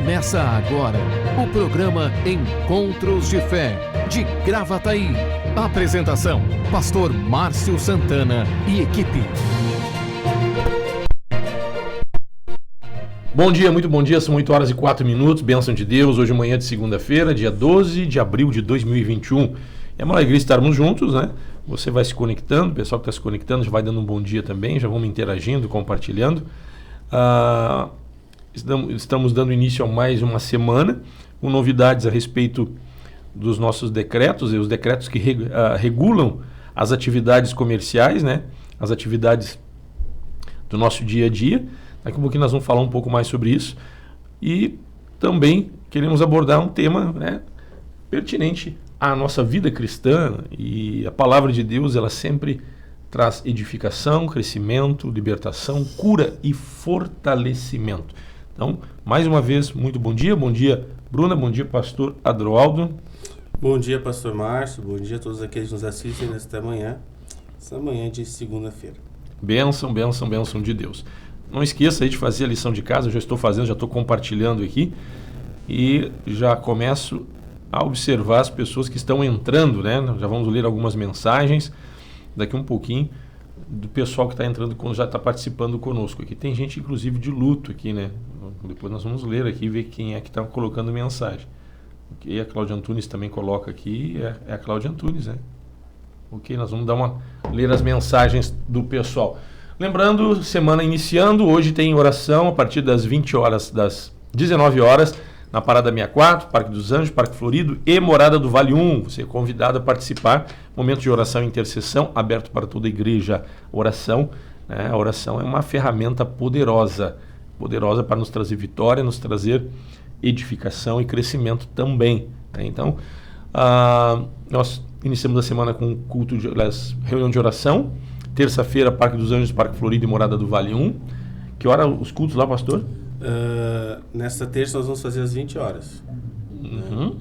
Começa agora o programa Encontros de Fé, de Gravataí. Apresentação, Pastor Márcio Santana e equipe. Bom dia, muito bom dia, são 8h04, bênção de Deus, hoje manhã de segunda-feira, dia 12 de abril de 2021. É uma alegria estarmos juntos, né? Você vai se conectando, o pessoal que está se conectando já vai dando um bom dia também, já vamos interagindo, compartilhando. Estamos dando início a mais uma semana com novidades a respeito dos nossos decretos, e os decretos que regulam as atividades comerciais, né? As atividades do nosso dia a dia. Daqui a pouquinho nós vamos falar um pouco mais sobre isso. E também queremos abordar um tema, né, pertinente à nossa vida cristã. E a palavra de Deus, ela sempre traz edificação, crescimento, libertação, cura e fortalecimento. Então, mais uma vez, muito bom dia. Bom dia, Bruna. Bom dia, pastor Adroaldo. Bom dia, pastor Márcio. Bom dia a todos aqueles que nos assistem nesta manhã. Essa manhã de segunda-feira. Bênção, bênção, bênção de Deus. Não esqueça aí de fazer a lição de casa. Eu já estou fazendo, já estou compartilhando aqui. E já começo a observar as pessoas que estão entrando, né? Já vamos ler algumas mensagens daqui um pouquinho do pessoal que está entrando, já está participando conosco aqui. Tem gente, inclusive, de luto aqui, né? Depois nós vamos ler aqui e ver quem é que está colocando mensagem. Ok, a Cláudia Antunes também coloca aqui, é a Cláudia Antunes, né? Ok, nós vamos ler as mensagens do pessoal. Lembrando, semana iniciando, hoje tem oração a partir das 20 horas, das 19 horas, na Parada 64, Parque dos Anjos, Parque Florido e Morada do Vale 1. Você é convidado a participar. Momento de oração e intercessão, aberto para toda a igreja. Oração, né? A oração é uma ferramenta poderosa para nos trazer vitória, nos trazer edificação e crescimento também, né? Então, nós iniciamos a semana com reunião de oração. Terça-feira, Parque dos Anjos, Parque Florido e Morada do Vale 1. Que hora os cultos lá, pastor? Nesta terça nós vamos fazer às 20 horas. Uhum. Né?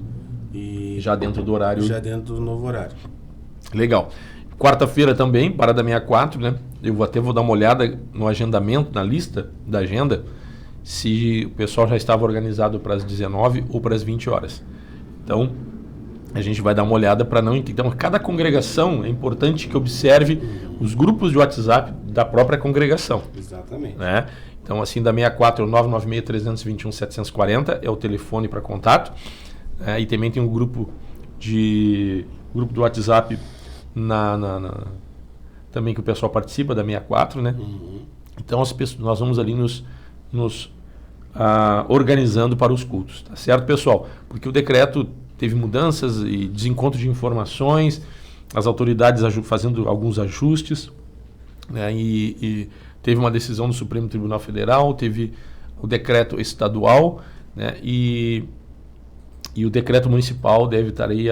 E já dentro do horário. Já dentro do novo horário. Legal. Quarta-feira também, Parada 64, né? Eu vou dar uma olhada no agendamento, na lista da agenda, se o pessoal já estava organizado para as 19 ou para as 20 horas. Então, a gente vai dar uma olhada para não... Então, cada congregação é importante que observe os grupos de WhatsApp da própria congregação. Exatamente. Né? Então, assim, da 64 é o 996-321-740, é o telefone para contato. E também tem um grupo do WhatsApp também que o pessoal participa, da 64, né? Uhum. Então, nós vamos ali nos organizando para os cultos. Tá certo, pessoal? Porque o decreto teve mudanças e desencontro de informações, as autoridades fazendo alguns ajustes, né? E teve uma decisão do Supremo Tribunal Federal, teve o decreto estadual, né? E o decreto municipal deve estar aí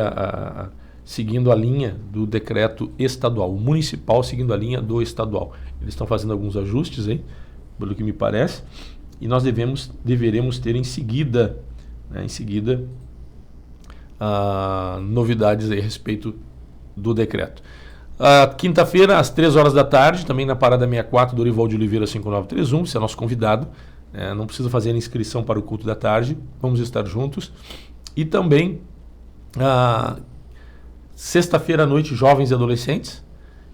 seguindo a linha do decreto estadual, o municipal seguindo a linha do estadual. Eles estão fazendo alguns ajustes aí, pelo que me parece, e nós deveremos ter em seguida, novidades aí a respeito do decreto. Quinta-feira, às 3 horas da tarde, também na Parada 64, Dorival de Oliveira 5931, você é nosso convidado. Não precisa fazer a inscrição para o culto da tarde, vamos estar juntos. E também, sexta-feira à noite, jovens e adolescentes.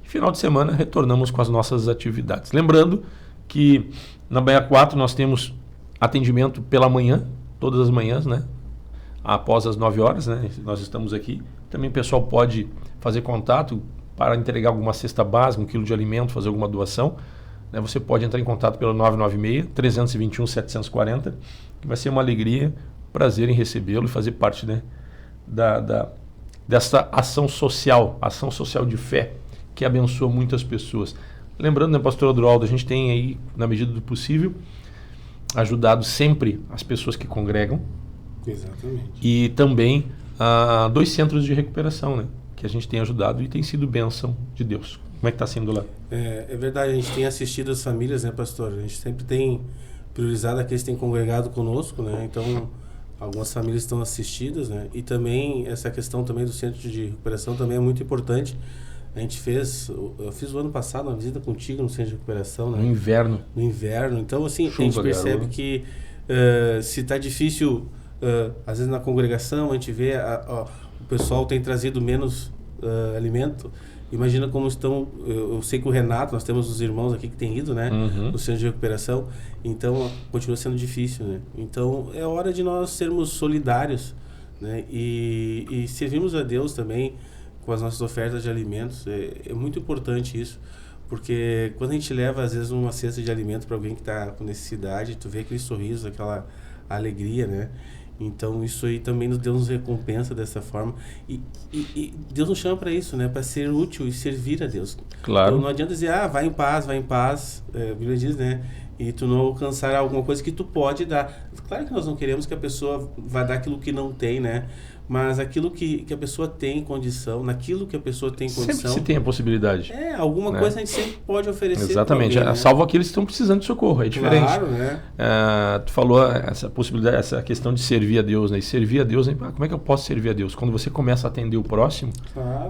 Final de semana, retornamos com as nossas atividades. Lembrando que na 64 nós temos atendimento pela manhã, todas as manhãs, né? Após as 9 horas, né? Nós estamos aqui. Também o pessoal pode fazer contato para entregar alguma cesta básica, 1 quilo de alimento, fazer alguma doação, né? Você pode entrar em contato pelo 996-321-740, que vai ser uma alegria, prazer em recebê-lo e fazer parte, né, dessa ação social de fé, que abençoa muitas pessoas. Lembrando, né, pastor Adroaldo, a gente tem aí, na medida do possível, ajudado sempre as pessoas que congregam. Exatamente. E também 2 centros de recuperação, né, que a gente tem ajudado e tem sido bênção de Deus. Como é que está sendo lá? É verdade, a gente tem assistido as famílias, né, pastor? A gente sempre tem priorizado aqueles que têm congregado conosco, né? Então, algumas famílias estão assistidas, né? E também essa questão também do centro de recuperação também é muito importante. Eu fiz o ano passado uma visita contigo no centro de recuperação, né? No inverno. Então, assim, Chuva, a gente percebe garoto. que se está difícil, às vezes na congregação a gente vê o pessoal tem trazido menos alimento. Imagina como estão. Eu sei que o Renato, nós temos os irmãos aqui que têm ido, né, no centro de recuperação, então continua sendo difícil, né? Então é hora de nós sermos solidários, né, e servirmos a Deus também com as nossas ofertas de alimentos. É muito importante isso, porque quando a gente leva às vezes uma cesta de alimento para alguém que está com necessidade, tu vê aquele sorriso, aquela alegria, né? Então isso aí também Deus nos recompensa dessa forma, e Deus nos chama para isso, né? Para ser útil e servir a Deus. Claro. Então não adianta dizer, vai em paz, a Bíblia diz, né? E tu não alcançar alguma coisa que tu pode dar. Claro que nós não queremos que a pessoa vá dar aquilo que não tem, né? Mas aquilo que a pessoa tem condição, naquilo que a pessoa tem condição... Sempre se tem a possibilidade. Alguma coisa a gente sempre pode oferecer. Exatamente, alguém, né? Salvo aqueles que estão precisando de socorro, é diferente. Claro, né? Tu falou essa possibilidade, essa questão de servir a Deus, né? E servir a Deus, como é que eu posso servir a Deus? Quando você começa a atender o próximo,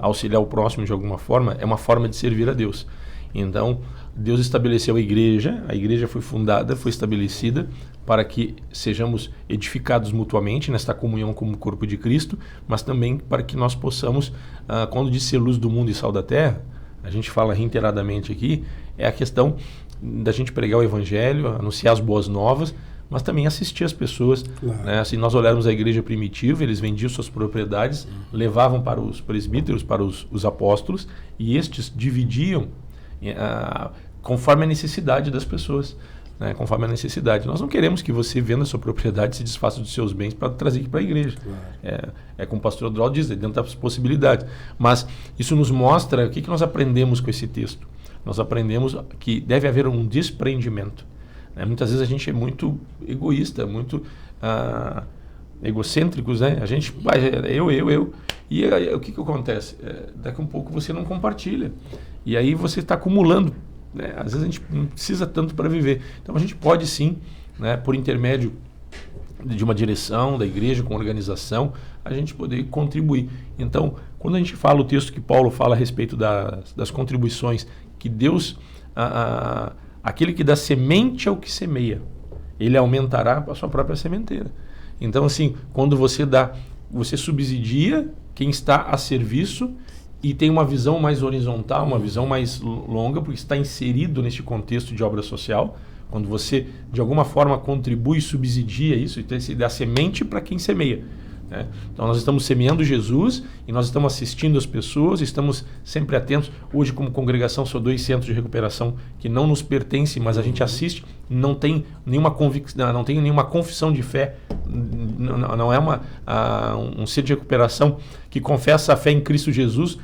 auxiliar o próximo de alguma forma, é uma forma de servir a Deus. Então, Deus estabeleceu a igreja foi fundada, foi estabelecida para que sejamos edificados mutuamente nesta comunhão como corpo de Cristo, mas também para que nós possamos, quando diz ser luz do mundo e sal da terra, a gente fala reiteradamente aqui, é a questão da gente pregar o evangelho, anunciar as boas novas, mas também assistir as pessoas. Claro. Né? Se nós olharmos a igreja primitiva, eles vendiam suas propriedades, levavam para os presbíteros, para os apóstolos, e estes dividiam conforme a necessidade das pessoas, né? Conforme a necessidade. Nós não queremos que você venda a sua propriedade e se desfaça dos seus bens para trazer aqui para a igreja. Claro. É como o pastor Odral diz, dentro das possibilidades. Mas isso nos mostra o que nós aprendemos com esse texto. Nós aprendemos que deve haver um desprendimento. Né? Muitas vezes a gente é muito egoísta, muito egocêntricos, né? A gente, eu. E o que acontece? Daqui a um pouco você não compartilha. E aí você está acumulando. Né? Às vezes a gente não precisa tanto para viver. Então a gente pode sim, né, por intermédio de uma direção da igreja, com organização, a gente poder contribuir. Então, quando a gente fala o texto que Paulo fala a respeito das contribuições, que Deus, aquele que dá semente ao que semeia, ele aumentará a sua própria sementeira. Então, assim, quando você subsidia quem está a serviço e tem uma visão mais horizontal, uma visão mais longa, porque está inserido neste contexto de obra social. Quando você, de alguma forma, contribui e subsidia isso, então você dá semente para quem semeia. Né? Então, nós estamos semeando Jesus e nós estamos assistindo as pessoas, estamos sempre atentos. Hoje, como congregação, são 2 centros de recuperação que não nos pertencem, mas a gente assiste, não tem nenhuma confissão de fé, não é um centro de recuperação que confessa a fé em Cristo Jesus,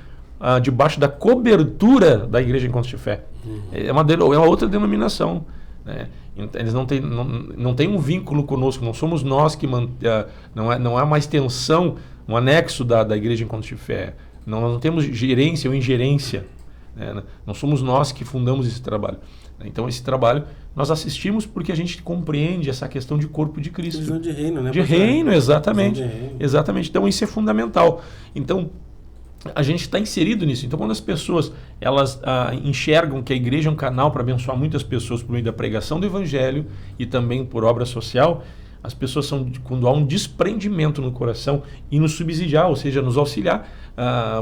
debaixo da cobertura da Igreja Encontros de Fé. É uma outra denominação. Né? Eles não têm um vínculo conosco, não somos nós que não é uma extensão, um anexo da Igreja Encontros de Fé. Nós não temos gerência ou ingerência. Né? Não somos nós que fundamos esse trabalho. Então esse trabalho nós assistimos porque a gente compreende essa questão de corpo de Cristo. Visão de reino, né? De reino, exatamente. De reino. Exatamente. Então isso é fundamental. Então a gente está inserido nisso. Então quando as pessoas elas enxergam que a igreja é um canal para abençoar muitas pessoas por meio da pregação do evangelho e também por obra social, as pessoas quando há um desprendimento no coração e nos subsidiar, ou seja, nos auxiliar,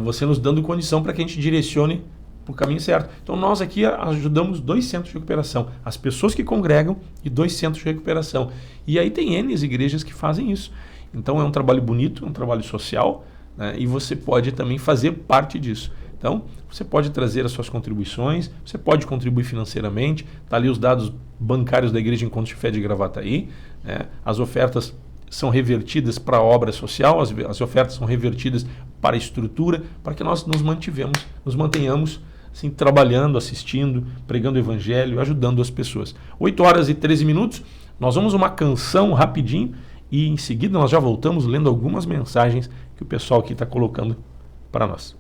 você nos dando condição para que a gente direcione para o caminho certo. Então nós aqui ajudamos 2 centros de recuperação, as pessoas que congregam e 2 centros de recuperação. E aí tem N igrejas que fazem isso. Então é um trabalho bonito, um trabalho social, né? E você pode também fazer parte disso. Então você pode trazer as suas contribuições, você pode contribuir financeiramente, está ali os dados bancários da Igreja Encontros de Fé de Gravataí, né? As ofertas são revertidas para a obra social, as ofertas são revertidas para a estrutura, para que nós nos mantenhamos assim, trabalhando, assistindo, pregando o evangelho, ajudando as pessoas. 8h13, nós vamos uma canção rapidinho e em seguida nós já voltamos lendo algumas mensagens que o pessoal aqui está colocando para nós.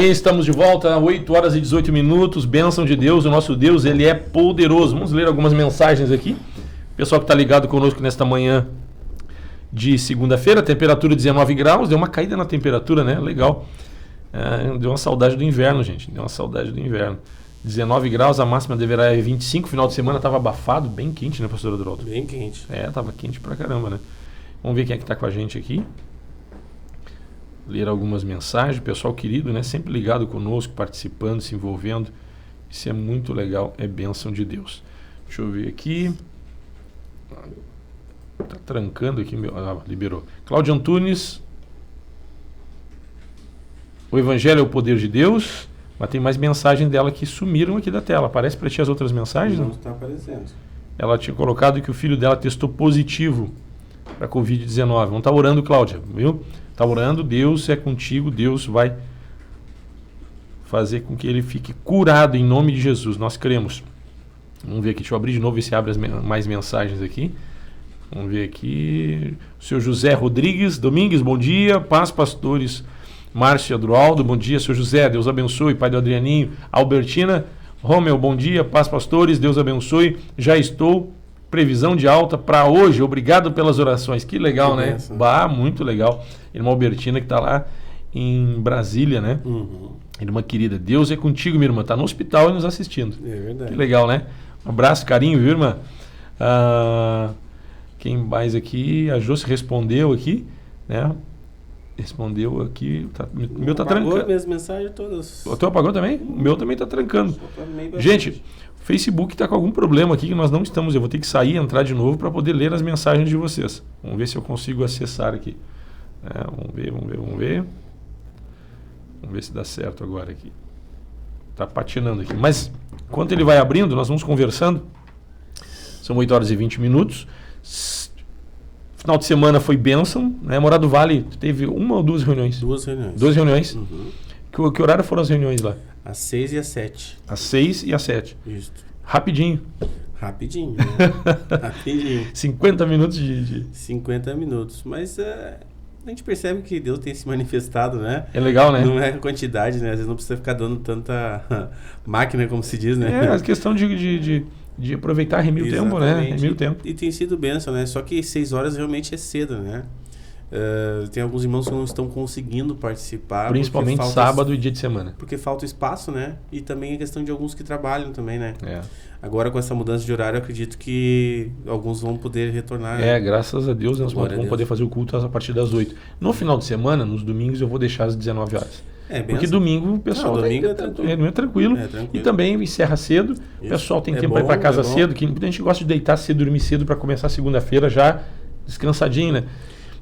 bem, estamos de volta, 8 horas e 18 minutos, bênção de Deus, o nosso Deus, Ele é poderoso. Vamos ler algumas mensagens aqui. Pessoal que está ligado conosco nesta manhã de segunda-feira, temperatura 19 graus, deu uma caída na temperatura, né? Legal. Deu uma saudade do inverno, gente, deu uma saudade do inverno. 19 graus, a máxima deverá ser 25, final de semana estava abafado, bem quente, né, pastor Adroaldo? Bem quente. Estava quente pra caramba, né? Vamos ver quem é que está com a gente aqui. Ler algumas mensagens, pessoal querido, né? Sempre ligado conosco, participando, se envolvendo. Isso é muito legal, é bênção de Deus. Deixa eu ver aqui. Tá trancando aqui, liberou. Cláudio Antunes. O Evangelho é o poder de Deus. Mas tem mais mensagem dela que sumiram aqui da tela. Aparece para ti as outras mensagens? Não está aparecendo. Ela tinha colocado que o filho dela testou positivo para Covid-19. Não está orando, Cláudia, viu? Está orando, Deus é contigo, Deus vai fazer com que ele fique curado em nome de Jesus. Nós cremos. Vamos ver aqui, deixa eu abrir de novo e se abre mais mensagens aqui. Vamos ver aqui. O senhor José Rodrigues Domingues, bom dia. Paz, pastores Márcio Adroaldo, bom dia. Senhor José, Deus abençoe. Pai do Adrianinho. Albertina Romeu, bom dia. Paz, pastores, Deus abençoe. Já estou. Previsão de alta para hoje. Obrigado pelas orações. Que legal, que né? Bah, muito legal. Irmã Albertina que está lá em Brasília, né? Uhum. Irmã querida, Deus é contigo, minha irmã. Está no hospital e nos assistindo. É verdade. Que legal, né? Um abraço, carinho, viu, irmã? Quem mais aqui? A Josi respondeu aqui, né? Respondeu aqui. O meu tá trancando. Apagou minhas mensagens todas. O teu apagou também? O meu também tá trancando. Gente, o Facebook está com algum problema aqui que nós não estamos. Eu vou ter que sair e entrar de novo para poder ler as mensagens de vocês. Vamos ver se eu consigo acessar aqui. Vamos ver. Vamos ver se dá certo agora aqui. Tá patinando aqui. Mas, enquanto ele vai abrindo, nós vamos conversando. São 8 horas e 20 minutos. Final de semana foi bênção, né? Morada do Vale teve uma ou duas reuniões? Duas reuniões. Duas reuniões? Uhum. Que horário foram as reuniões lá? Às 6 e às 7. Às 6 e às 7. Isso. Rapidinho. Rapidinho, né? Rapidinho. 50 minutos de... 50 minutos. Mas a gente percebe que Deus tem se manifestado, né? É legal, né? Não é a quantidade, né? Às vezes não precisa ficar dando tanta máquina, como se diz, né? É, a questão de aproveitar, remir o tempo, né? Remir o tempo. E tem sido bênção, né? Só que 6 horas realmente é cedo, né? Tem alguns irmãos que não estão conseguindo participar. Principalmente sábado e dia de semana. Porque falta espaço, né? E também a questão de alguns que trabalham também, né? É. Agora com essa mudança de horário, eu acredito que alguns vão poder retornar. É, graças a Deus, nós vamos poder fazer o culto a partir das 8. No final de semana, nos domingos, eu vou deixar às 19 horas. Porque domingo o pessoal domingo é tranquilo. E também encerra cedo. O pessoal tem tempo para ir para casa cedo. Que a gente gosta de deitar cedo, dormir cedo para começar segunda-feira já descansadinho, né?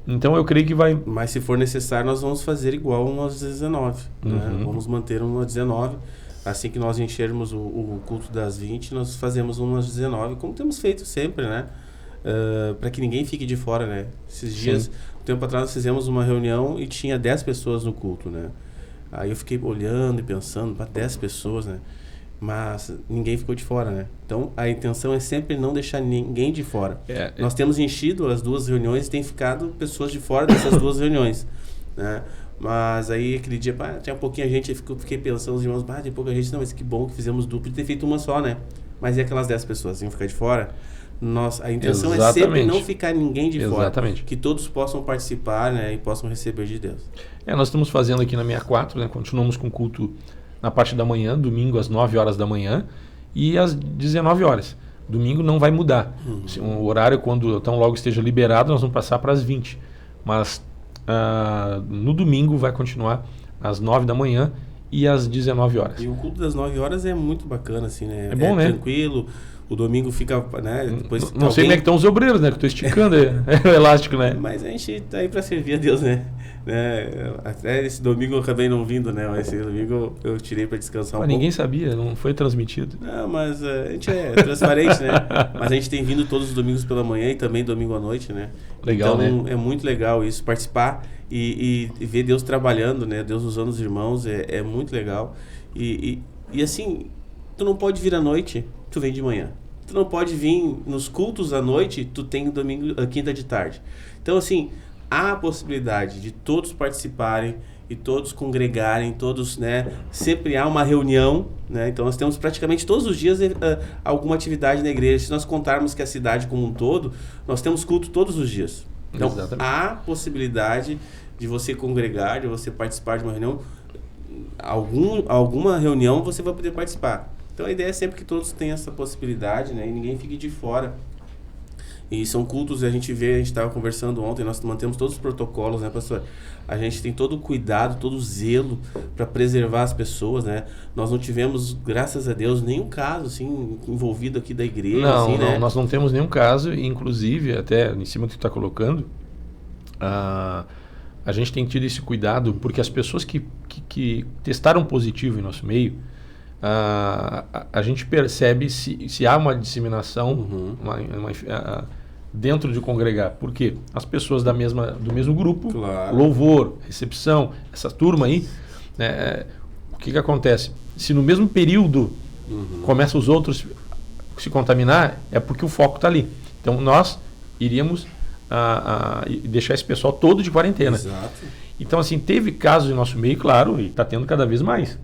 Então eu creio que vai... Mas se for necessário, nós vamos fazer igual umas 19. Né? Vamos manter umas 19. Assim que nós enchermos o culto das 20, nós fazemos umas 19, como temos feito sempre, né? Para que ninguém fique de fora, né? Esses dias, um tempo atrás, nós fizemos uma reunião e tinha 10 pessoas no culto, né? Aí eu fiquei olhando e pensando, para 10 pessoas, né? Mas ninguém ficou de fora, né? Então, a intenção é sempre não deixar ninguém de fora. Nós temos enchido as duas reuniões e tem ficado pessoas de fora dessas duas reuniões, né? Mas aí, aquele dia, tinha pouquinha gente, eu fiquei pensando, os irmãos, tem pouca gente, não, mas que bom que fizemos duplo de ter feito uma só, né? Mas e aquelas 10 pessoas iam ficar de fora? A intenção é sempre não ficar ninguém de fora. Que todos possam participar, né? E possam receber de Deus. Nós estamos fazendo aqui na 64, né? Continuamos com o culto na parte da manhã, domingo às 9 horas da manhã e às 19 horas. Domingo não vai mudar. O horário, quando tão logo esteja liberado, nós vamos passar para as 20. Mas no domingo vai continuar às 9 da manhã e às 19 horas. E o culto das 9 horas é muito bacana, assim, né? É bom, né? Tranquilo. O domingo fica, né? Depois não sei como é que estão os obreiros, né? Que eu tô esticando o elástico, né? Mas a gente tá aí para servir a Deus, né? Até esse domingo eu acabei não vindo, né? Esse domingo eu tirei para descansar um pouco. Ninguém sabia, não foi transmitido. Não, mas a gente é transparente, né? Mas a gente tem vindo todos os domingos pela manhã e também domingo à noite, né? Legal, então, né? É muito legal isso, participar e ver Deus trabalhando, né? Deus usando os irmãos, é muito legal. E assim, tu não pode vir à noite, tu vem de manhã. Tu não pode vir nos cultos à noite, tu tem domingo, quinta de tarde. Então, assim, há a possibilidade de todos participarem e todos congregarem, todos, né, sempre há uma reunião, né, então nós temos praticamente todos os dias alguma atividade na igreja. Se nós contarmos que a cidade como um todo, nós temos culto todos os dias. Então, exatamente, há possibilidade de você congregar, de você participar de uma reunião, alguma reunião você vai poder participar. Então a ideia é sempre que todos tenham essa possibilidade, né, e ninguém fique de fora. E são cultos, a gente estava conversando ontem, nós mantemos todos os protocolos, né, pastor? A gente tem todo o cuidado, todo o zelo para preservar as pessoas, né? Nós não tivemos, graças a Deus, nenhum caso, assim, envolvido aqui da igreja. Não, assim, né? Nós não temos nenhum caso, inclusive, até em cima do que tu está colocando, a gente tem tido esse cuidado, porque as pessoas que testaram positivo em nosso meio, a gente percebe se há uma disseminação, dentro de congregar. Por quê? As pessoas do mesmo grupo, claro, louvor, recepção, essa turma aí, o que acontece? Se no mesmo período começam os outros se contaminar, é porque o foco está ali. Então nós iríamos deixar esse pessoal todo de quarentena. Exato. Então, assim, teve casos em nosso meio, claro, e está tendo cada vez mais.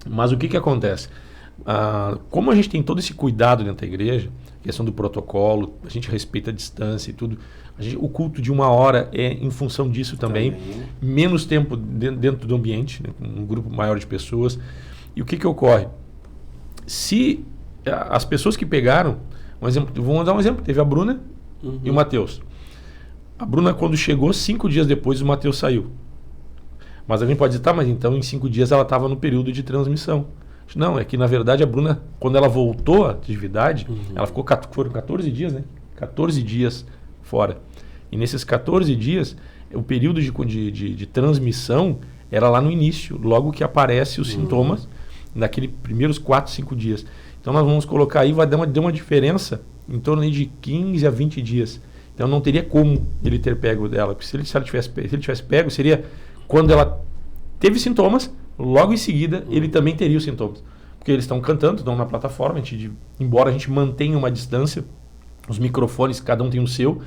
Mas o que acontece? Como a gente tem todo esse cuidado dentro da igreja, questão do protocolo, a gente respeita a distância e tudo, o culto de 1 hora é em função disso também. Menos tempo dentro do ambiente, né, um grupo maior de pessoas. E o que ocorre? Se as pessoas que pegaram, vamos dar um exemplo, teve a Bruna e o Matheus. A Bruna, quando chegou, 5 dias depois o Matheus saiu. Mas alguém pode dizer, mas então em 5 dias ela estava no período de transmissão. Não, é que na verdade a Bruna, quando ela voltou à atividade, ela foram 14 dias, né? 14 dias fora. E nesses 14 dias, o período de transmissão era lá no início, logo que aparecem os sintomas, naqueles primeiros 4, 5 dias. Então nós vamos colocar aí, vai dar uma diferença em torno de 15 a 20 dias. Então não teria como ele ter pego dela, porque se ele tivesse pego, seria quando ela teve sintomas, logo em seguida ele também teria os sintomas. Porque eles estão cantando, estão na plataforma, embora a gente mantenha uma distância, os microfones, cada um tem o seu,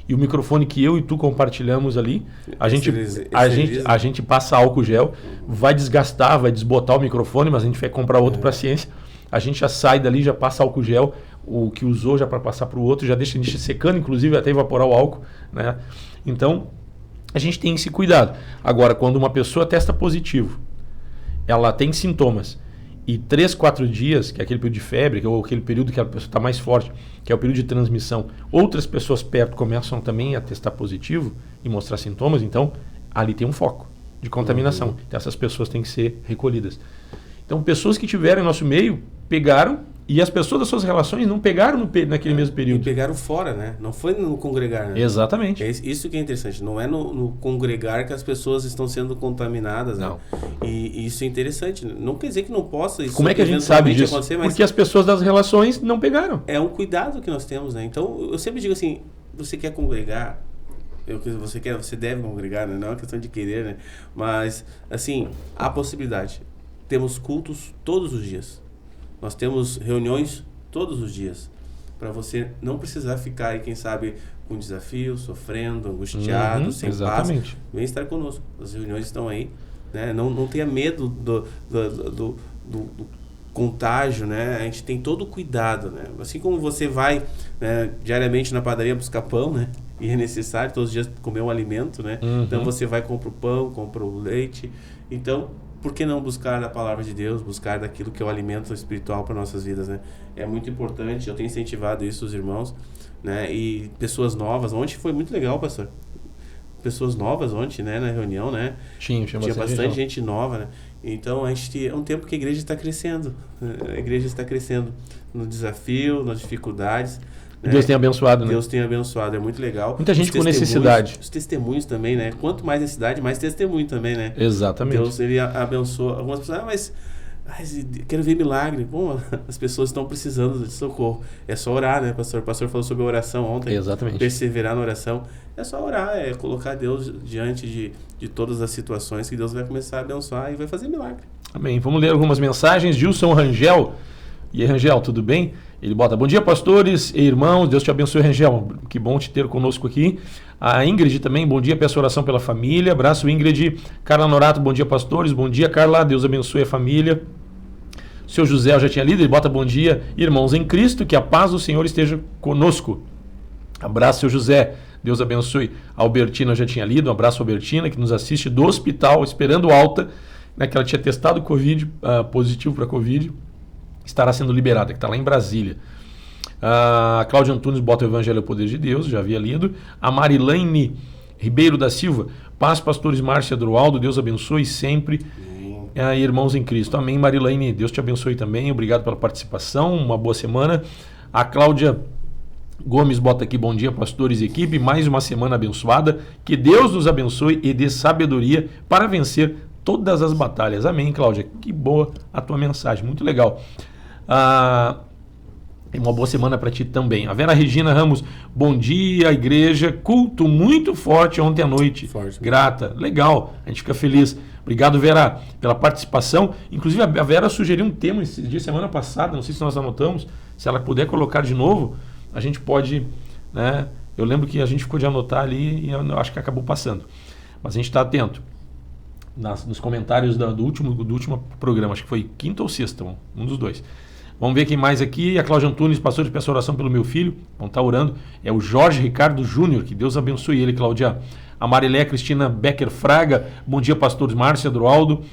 e o microfone que eu e tu compartilhamos ali, a gente passa álcool gel, vai desgastar, vai desbotar o microfone, mas a gente vai comprar outro para a ciência. A gente já sai dali, já passa álcool gel, o que usou já para passar para o outro, já deixa secando, inclusive até evaporar o álcool, né? Então, a gente tem esse cuidado. Agora, quando uma pessoa testa positivo, ela tem sintomas, e 3, 4 dias, que é aquele período de febre, ou aquele período que a pessoa está mais forte, que é o período de transmissão, outras pessoas perto começam também a testar positivo e mostrar sintomas, então ali tem um foco de contaminação. Então essas pessoas têm que ser recolhidas. Então pessoas que tiveram em nosso meio pegaram, e as pessoas das suas relações não pegaram naquele mesmo período. E pegaram fora, né? Não foi no congregar, né? Exatamente. É isso que é interessante. Não é no congregar que as pessoas estão sendo contaminadas, né? Não. E isso é interessante. Não quer dizer que não possa isso. Como é que a gente sabe disso? Porque as pessoas das relações não pegaram. É um cuidado que nós temos, né? Então, eu sempre digo assim, você quer congregar, você deve congregar, né? Não é uma questão de querer, né? Mas, assim, há possibilidade. Temos cultos todos os dias. Nós temos reuniões todos os dias, para você não precisar ficar aí, quem sabe, com desafio, sofrendo, angustiado, sem exatamente. paz. Vem estar conosco. As reuniões estão aí, né? Não tenha medo do contágio, né? A gente tem todo o cuidado, né? Assim como você vai, né, diariamente na padaria buscar pão, né? E é necessário todos os dias comer um alimento, né? Então você vai, compra o pão, compra o leite. Então, por que não buscar a palavra de Deus, buscar daquilo que é o alimento espiritual para nossas vidas, né? É muito importante, eu tenho incentivado isso, os irmãos, né? E pessoas novas. Ontem foi muito legal, pastor. Pessoas novas ontem, né? Na reunião, né? Tinha bastante gente nova, né? Então, é um tempo que a igreja está crescendo. A igreja está crescendo no desafio, nas dificuldades. Deus tem abençoado, né? Deus tem abençoado, é muito legal. Muita gente com necessidade. Os testemunhos também, né? Quanto mais necessidade, mais testemunho também, né? Exatamente. Deus, ele abençoa. Algumas pessoas, mas quero ver milagre. Bom, as pessoas estão precisando de socorro. É só orar, né, pastor? O pastor falou sobre a oração ontem. Exatamente. Perseverar na oração. É só orar, é colocar Deus diante de todas as situações que Deus vai começar a abençoar e vai fazer milagre. Amém. Vamos ler algumas mensagens. Gilson Rangel E aí, Rangel, tudo bem? Ele bota, bom dia, pastores e irmãos, Deus te abençoe, Rangel, que bom te ter conosco aqui. A Ingrid também, bom dia, peço oração pela família, abraço, Ingrid. Carla Norato, bom dia, pastores, bom dia, Carla, Deus abençoe a família. O seu José, eu já tinha lido, ele bota, bom dia, irmãos em Cristo, que a paz do Senhor esteja conosco. Abraço, seu José, Deus abençoe. A Albertina, eu já tinha lido, um abraço, Albertina, que nos assiste do hospital, esperando alta, né, que ela tinha testado COVID, positivo para COVID, estará sendo liberada, que está lá em Brasília. A Cláudia Antunes bota o Evangelho ao Poder de Deus, já havia lido. A Marilene Ribeiro da Silva, paz, pastores Márcia Adroaldo, Deus abençoe sempre. Irmãos em Cristo, amém. Marilene, Deus te abençoe também, obrigado pela participação, uma boa semana. A Cláudia Gomes bota aqui, bom dia, pastores e equipe, mais uma semana abençoada, que Deus nos abençoe e dê sabedoria para vencer todas as batalhas. Amém, Cláudia, que boa a tua mensagem, muito legal. Uma boa semana para ti também. A Vera Regina Ramos, bom dia, igreja, culto muito forte ontem à noite. Forte. Grata, legal, a gente fica feliz. Obrigado, Vera, pela participação. Inclusive, a Vera sugeriu um tema esse dia, semana passada, não sei se nós anotamos, se ela puder colocar de novo, a gente pode, né? Eu lembro que a gente ficou de anotar ali e eu acho que acabou passando. Mas a gente está atento. Nos comentários do último programa, acho que foi quinta ou sexta, um dos dois. Vamos ver quem mais aqui. A Cláudia Antunes, pastor de peço oração pelo meu filho. Vamos estar orando. É o Jorge Ricardo Júnior, que Deus abençoe ele, Cláudia. A Marilé Cristina Becker Fraga. Bom dia, pastores Márcia Adroaldo.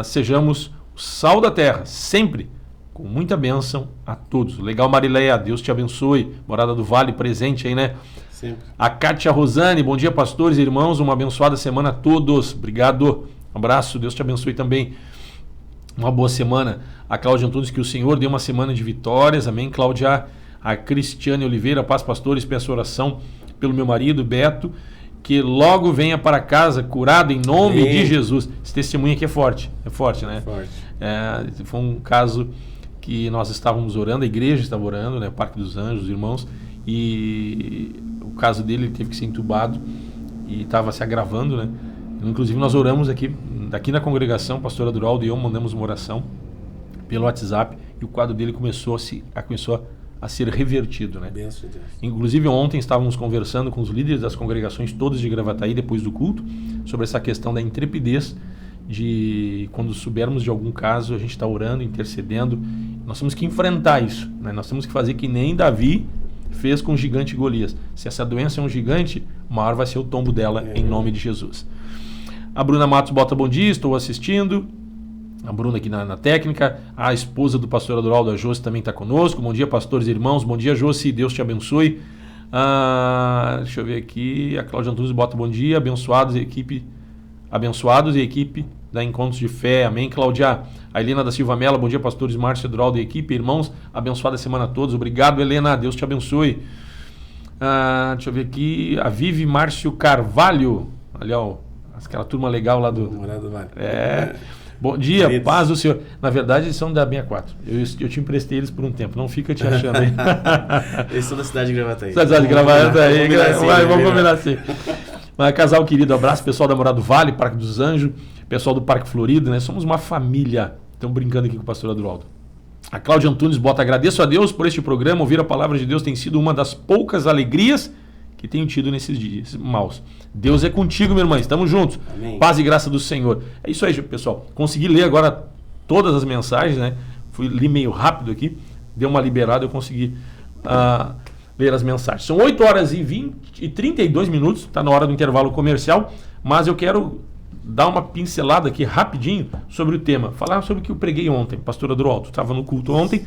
Sejamos o sal da terra, sempre, com muita bênção a todos. Legal, Marilé, Deus te abençoe. Morada do Vale presente aí, né? Sempre. A Kátia Rosane, bom dia, pastores e irmãos. Uma abençoada semana a todos. Obrigado. Um abraço, Deus te abençoe também. Uma boa semana. A Cláudia Antunes, que o Senhor dê uma semana de vitórias. Amém, Cláudia. A Cristiane Oliveira, paz, pastores, peço oração pelo meu marido, Beto, que logo venha para casa curado em nome de Jesus. Esse testemunho aqui é forte, né? Forte. Foi um caso que nós estávamos orando, a igreja estava orando, né? Parque dos Anjos, os irmãos, e o caso dele, ele teve que ser entubado e estava se agravando, né? Inclusive nós oramos aqui na congregação, pastor Adroaldo e eu mandamos uma oração pelo WhatsApp e o quadro dele começou a ser revertido, né? Benção de Deus. Inclusive ontem estávamos conversando com os líderes das congregações todas de Gravataí depois do culto sobre essa questão da intrepidez de quando soubermos de algum caso a gente está orando, intercedendo, nós temos que enfrentar isso, né? Nós temos que fazer que nem Davi fez com o gigante Golias. Se essa doença é um gigante, maior vai ser o tombo dela em nome de Jesus. A Bruna Matos bota bom dia, estou assistindo. A Bruna aqui na técnica. A esposa do pastor Adroaldo, a Josi, também está conosco. Bom dia, pastores e irmãos. Bom dia, Josi. Deus te abençoe. Deixa eu ver aqui. A Cláudia Antunes bota bom dia. Abençoados e equipe da Encontros de Fé. Amém, Cláudia. A Helena da Silva Mello. Bom dia, pastores Márcio Adroaldo e equipe. Irmãos, abençoada semana a todos. Obrigado, Helena. Deus te abençoe. Deixa eu ver aqui. A Vive Márcio Carvalho. Olha, ó. Aquela turma legal lá do... Vale. Bom dia, queridos. Paz do Senhor. Na verdade, eles são da 64. Eu te emprestei eles por um tempo. Não fica te achando aí. Eles são da cidade de Gravataí. Cidade de Gravataí. Vamos combinar assim. Mas, casal querido, abraço pessoal da Morada do Vale, Parque dos Anjos, pessoal do Parque Florido, né? Somos uma família. Estamos brincando aqui com o pastor Adroaldo. A Cláudia Antunes bota, agradeço a Deus por este programa. Ouvir a palavra de Deus tem sido uma das poucas alegrias que tenho tido nesses dias maus. Deus é contigo, minha irmã, estamos juntos. Amém. Paz e graça do Senhor. É isso aí, pessoal. Consegui ler agora todas as mensagens, né? Li meio rápido aqui, deu uma liberada, eu consegui ler as mensagens. São 8 horas e 32 minutos, está na hora do intervalo comercial, mas eu quero dar uma pincelada aqui rapidinho sobre o tema. Falar sobre o que eu preguei ontem. Pastor Adroaldo, estava no culto ontem,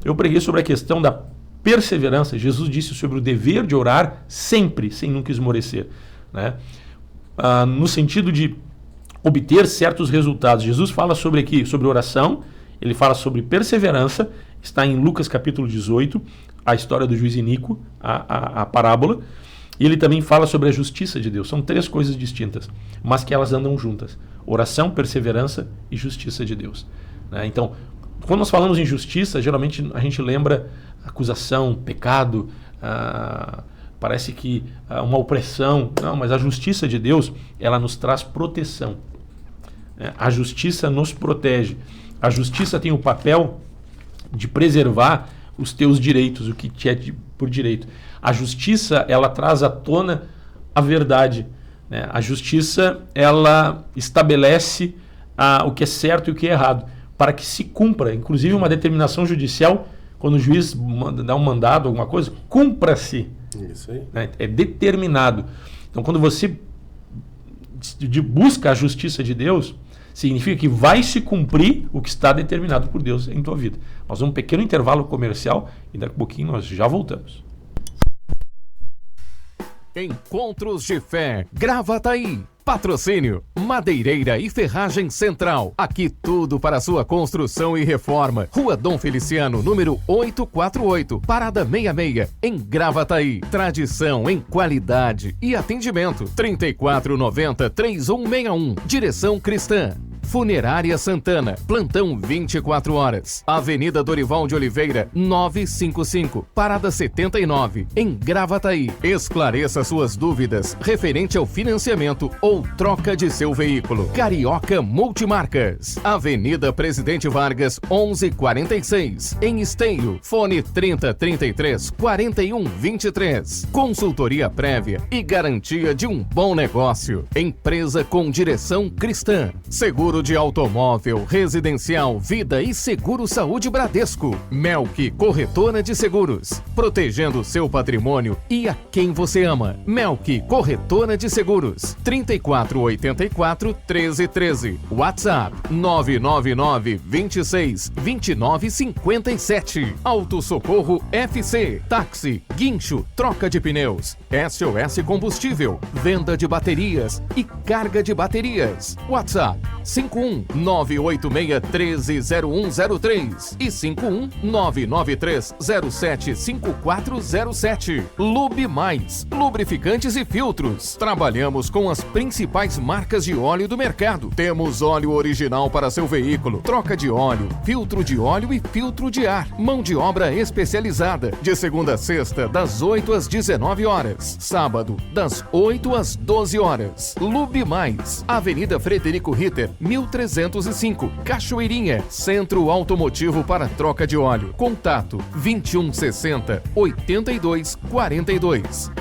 eu preguei sobre a questão da perseverança. Jesus disse sobre o dever de orar sempre, sem nunca esmorecer, né? No sentido de obter certos resultados. Jesus fala sobre oração, ele fala sobre perseverança, está em Lucas capítulo 18, a história do juiz iníquo, a parábola, e ele também fala sobre a justiça de Deus. São 3 coisas distintas, mas que elas andam juntas: oração, perseverança e justiça de Deus, né? Então, quando nós falamos em justiça, geralmente a gente lembra acusação, pecado, parece que uma opressão. Não, mas a justiça de Deus, ela nos traz proteção. A justiça nos protege. A justiça tem o papel de preservar os teus direitos, o que te é por direito. A justiça, ela traz à tona a verdade, né? A justiça, ela estabelece o que é certo e o que é errado, para que se cumpra, inclusive uma determinação judicial, quando o juiz dá um mandado, alguma coisa, cumpra-se. Isso aí. Né? É determinado. Então, quando você busca a justiça de Deus, significa que vai se cumprir o que está determinado por Deus em tua vida. Nós vamos um pequeno intervalo comercial e daqui a pouquinho nós já voltamos. Encontros de Fé, Gravataí. Patrocínio, Madeireira e Ferragem Central. Aqui tudo para sua construção e reforma. Rua Dom Feliciano, número 848, Parada 66, em Gravataí. Tradição em qualidade e atendimento. 3490-3161. Direção Cristã. Funerária Santana, plantão 24 horas. Avenida Dorival de Oliveira, 955, Parada 79, em Gravataí. Esclareça suas dúvidas referente ao financiamento ou troca de seu veículo. Carioca Multimarcas, Avenida Presidente Vargas, 1146, em Esteio. Fone 3033-4123. Consultoria prévia e garantia de um bom negócio. Empresa com direção cristã. Seguro de automóvel, residencial, vida e seguro saúde Bradesco. Melk Corretora de Seguros, protegendo seu patrimônio e a quem você ama. Melk Corretora de Seguros, 3484-1313. WhatsApp 999-26-2957. Auto Socorro FC, táxi, guincho, troca de pneus, SOS Combustível, venda de baterias e carga de baterias. WhatsApp 51986130103 e 51993075407. Lube Mais, lubrificantes e filtros. Trabalhamos com as principais marcas de óleo do mercado. Temos óleo original para seu veículo, troca de óleo, filtro de óleo e filtro de ar. Mão de obra especializada, de segunda a sexta, das 8 às 19 horas. Sábado, das 8 às 12 horas. Lube Mais, Avenida Frederico Ritter, 1305, Cachoeirinha, Centro Automotivo para troca de óleo. Contato 2160-8242.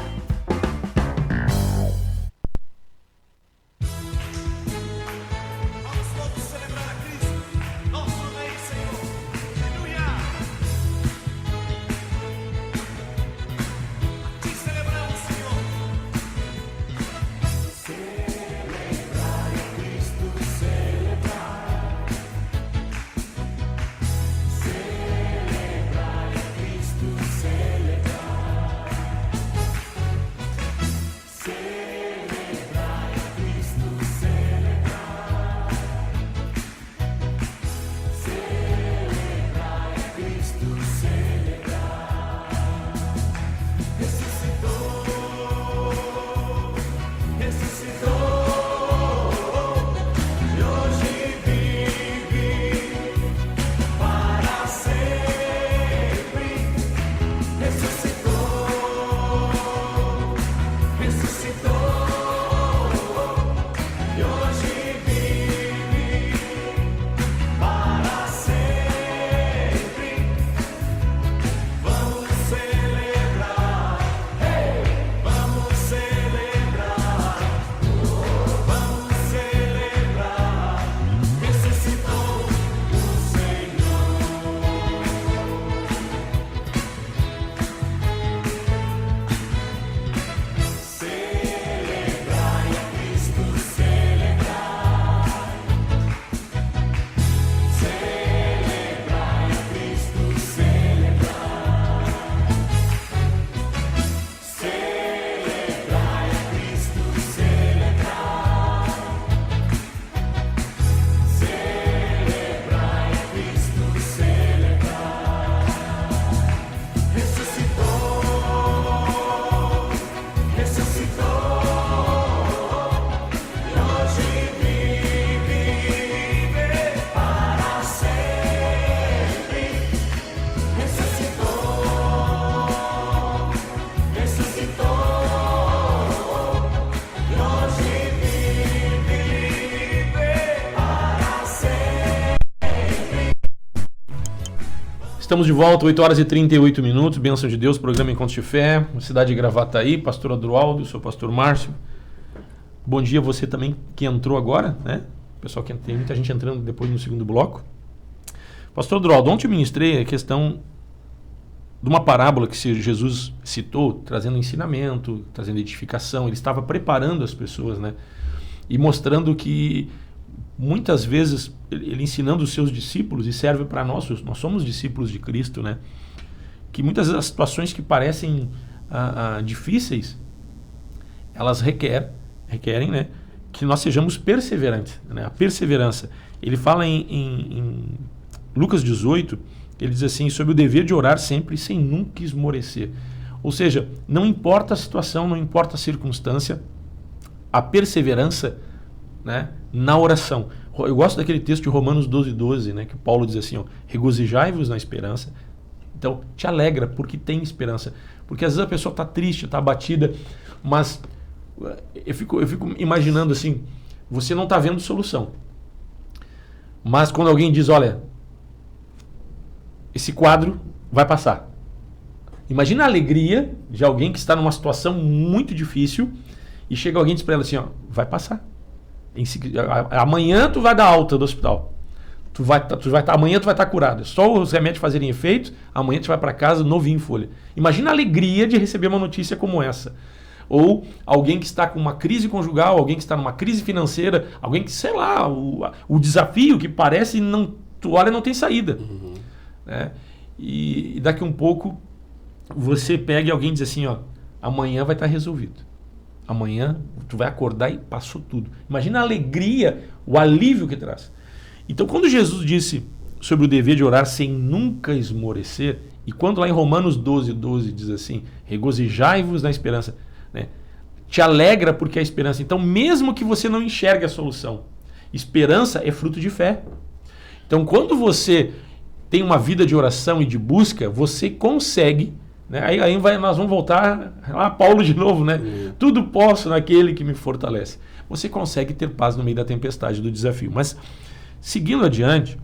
Estamos de volta, 8 horas e 38 minutos, bênção de Deus, programa Encontros de Fé, cidade de Gravataí, pastor Adroaldo, sou pastor Márcio. Bom dia a você também que entrou agora, né? Pessoal, que tem muita gente entrando depois no segundo bloco. Pastor Adroaldo, ontem eu ministrei a questão de uma parábola que Jesus citou, trazendo ensinamento, trazendo edificação. Ele estava preparando as pessoas, né? E mostrando que muitas vezes ele ensinando os seus discípulos, e serve para nós somos discípulos de Cristo, né? Que muitas das situações que parecem difíceis, elas requerem, né, que nós sejamos perseverantes, né? A perseverança. Ele fala em Lucas 18, ele diz assim, sobre o dever de orar sempre sem nunca esmorecer. Ou seja, não importa a situação, não importa a circunstância, a perseverança, né, na oração. Eu gosto daquele texto de Romanos 12, né, que Paulo diz assim, ó, regozijai-vos na esperança. Então, te alegra porque tem esperança. Porque às vezes a pessoa está triste, está abatida, mas eu fico imaginando assim, você não está vendo solução. Mas quando alguém diz, olha, esse quadro vai passar. Imagina a alegria de alguém que está numa situação muito difícil e chega alguém e diz para ela assim, ó, vai passar. Amanhã tu vai dar alta do hospital. Amanhã tu vai estar curado. Só os remédios fazerem efeito, amanhã tu vai para casa novinho em folha. Imagina a alegria de receber uma notícia como essa. Ou alguém que está com uma crise conjugal, alguém que está numa crise financeira, alguém que, sei lá, o desafio que parece, tu olha, não tem saída. Uhum. Né? E daqui um pouco você pega e alguém diz assim, ó, amanhã vai estar resolvido. Amanhã tu vai acordar e passou tudo. Imagina a alegria, o alívio que traz. Então quando Jesus disse sobre o dever de orar sem nunca esmorecer, e quando lá em Romanos 12 diz assim, regozijai-vos na esperança, né? Te alegra porque é esperança. Então mesmo que você não enxergue a solução, esperança é fruto de fé. Então quando você tem uma vida de oração e de busca, você consegue, né? Aí nós vamos voltar a Paulo de novo, né? Tudo posso naquele que me fortalece. Você consegue ter paz no meio da tempestade, do desafio. Mas, seguindo adiante,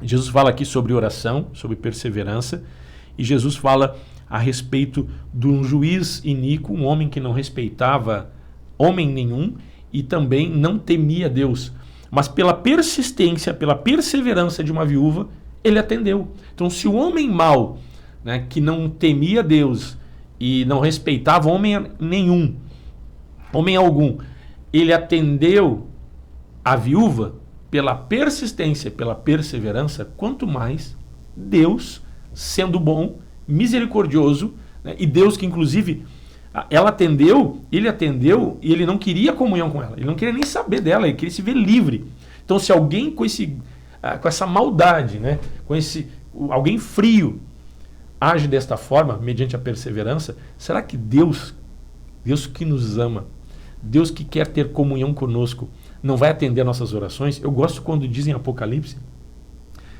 Jesus fala aqui sobre oração, sobre perseverança, e Jesus fala a respeito de um juiz iníquo, um homem que não respeitava homem nenhum e também não temia Deus. Mas pela persistência, pela perseverança de uma viúva, ele atendeu. Então, se o homem mau, né, que não temia Deus e não respeitava homem algum, ele atendeu a viúva pela persistência, pela perseverança, quanto mais Deus, sendo bom, misericordioso, né, e Deus que inclusive ela atendeu, ele atendeu e ele não queria comunhão com ela, ele não queria nem saber dela, ele queria se ver livre. Então, se alguém com essa maldade, né, alguém frio, age desta forma, mediante a perseverança, será que Deus que nos ama, Deus que quer ter comunhão conosco, não vai atender nossas orações? Eu gosto quando dizem em Apocalipse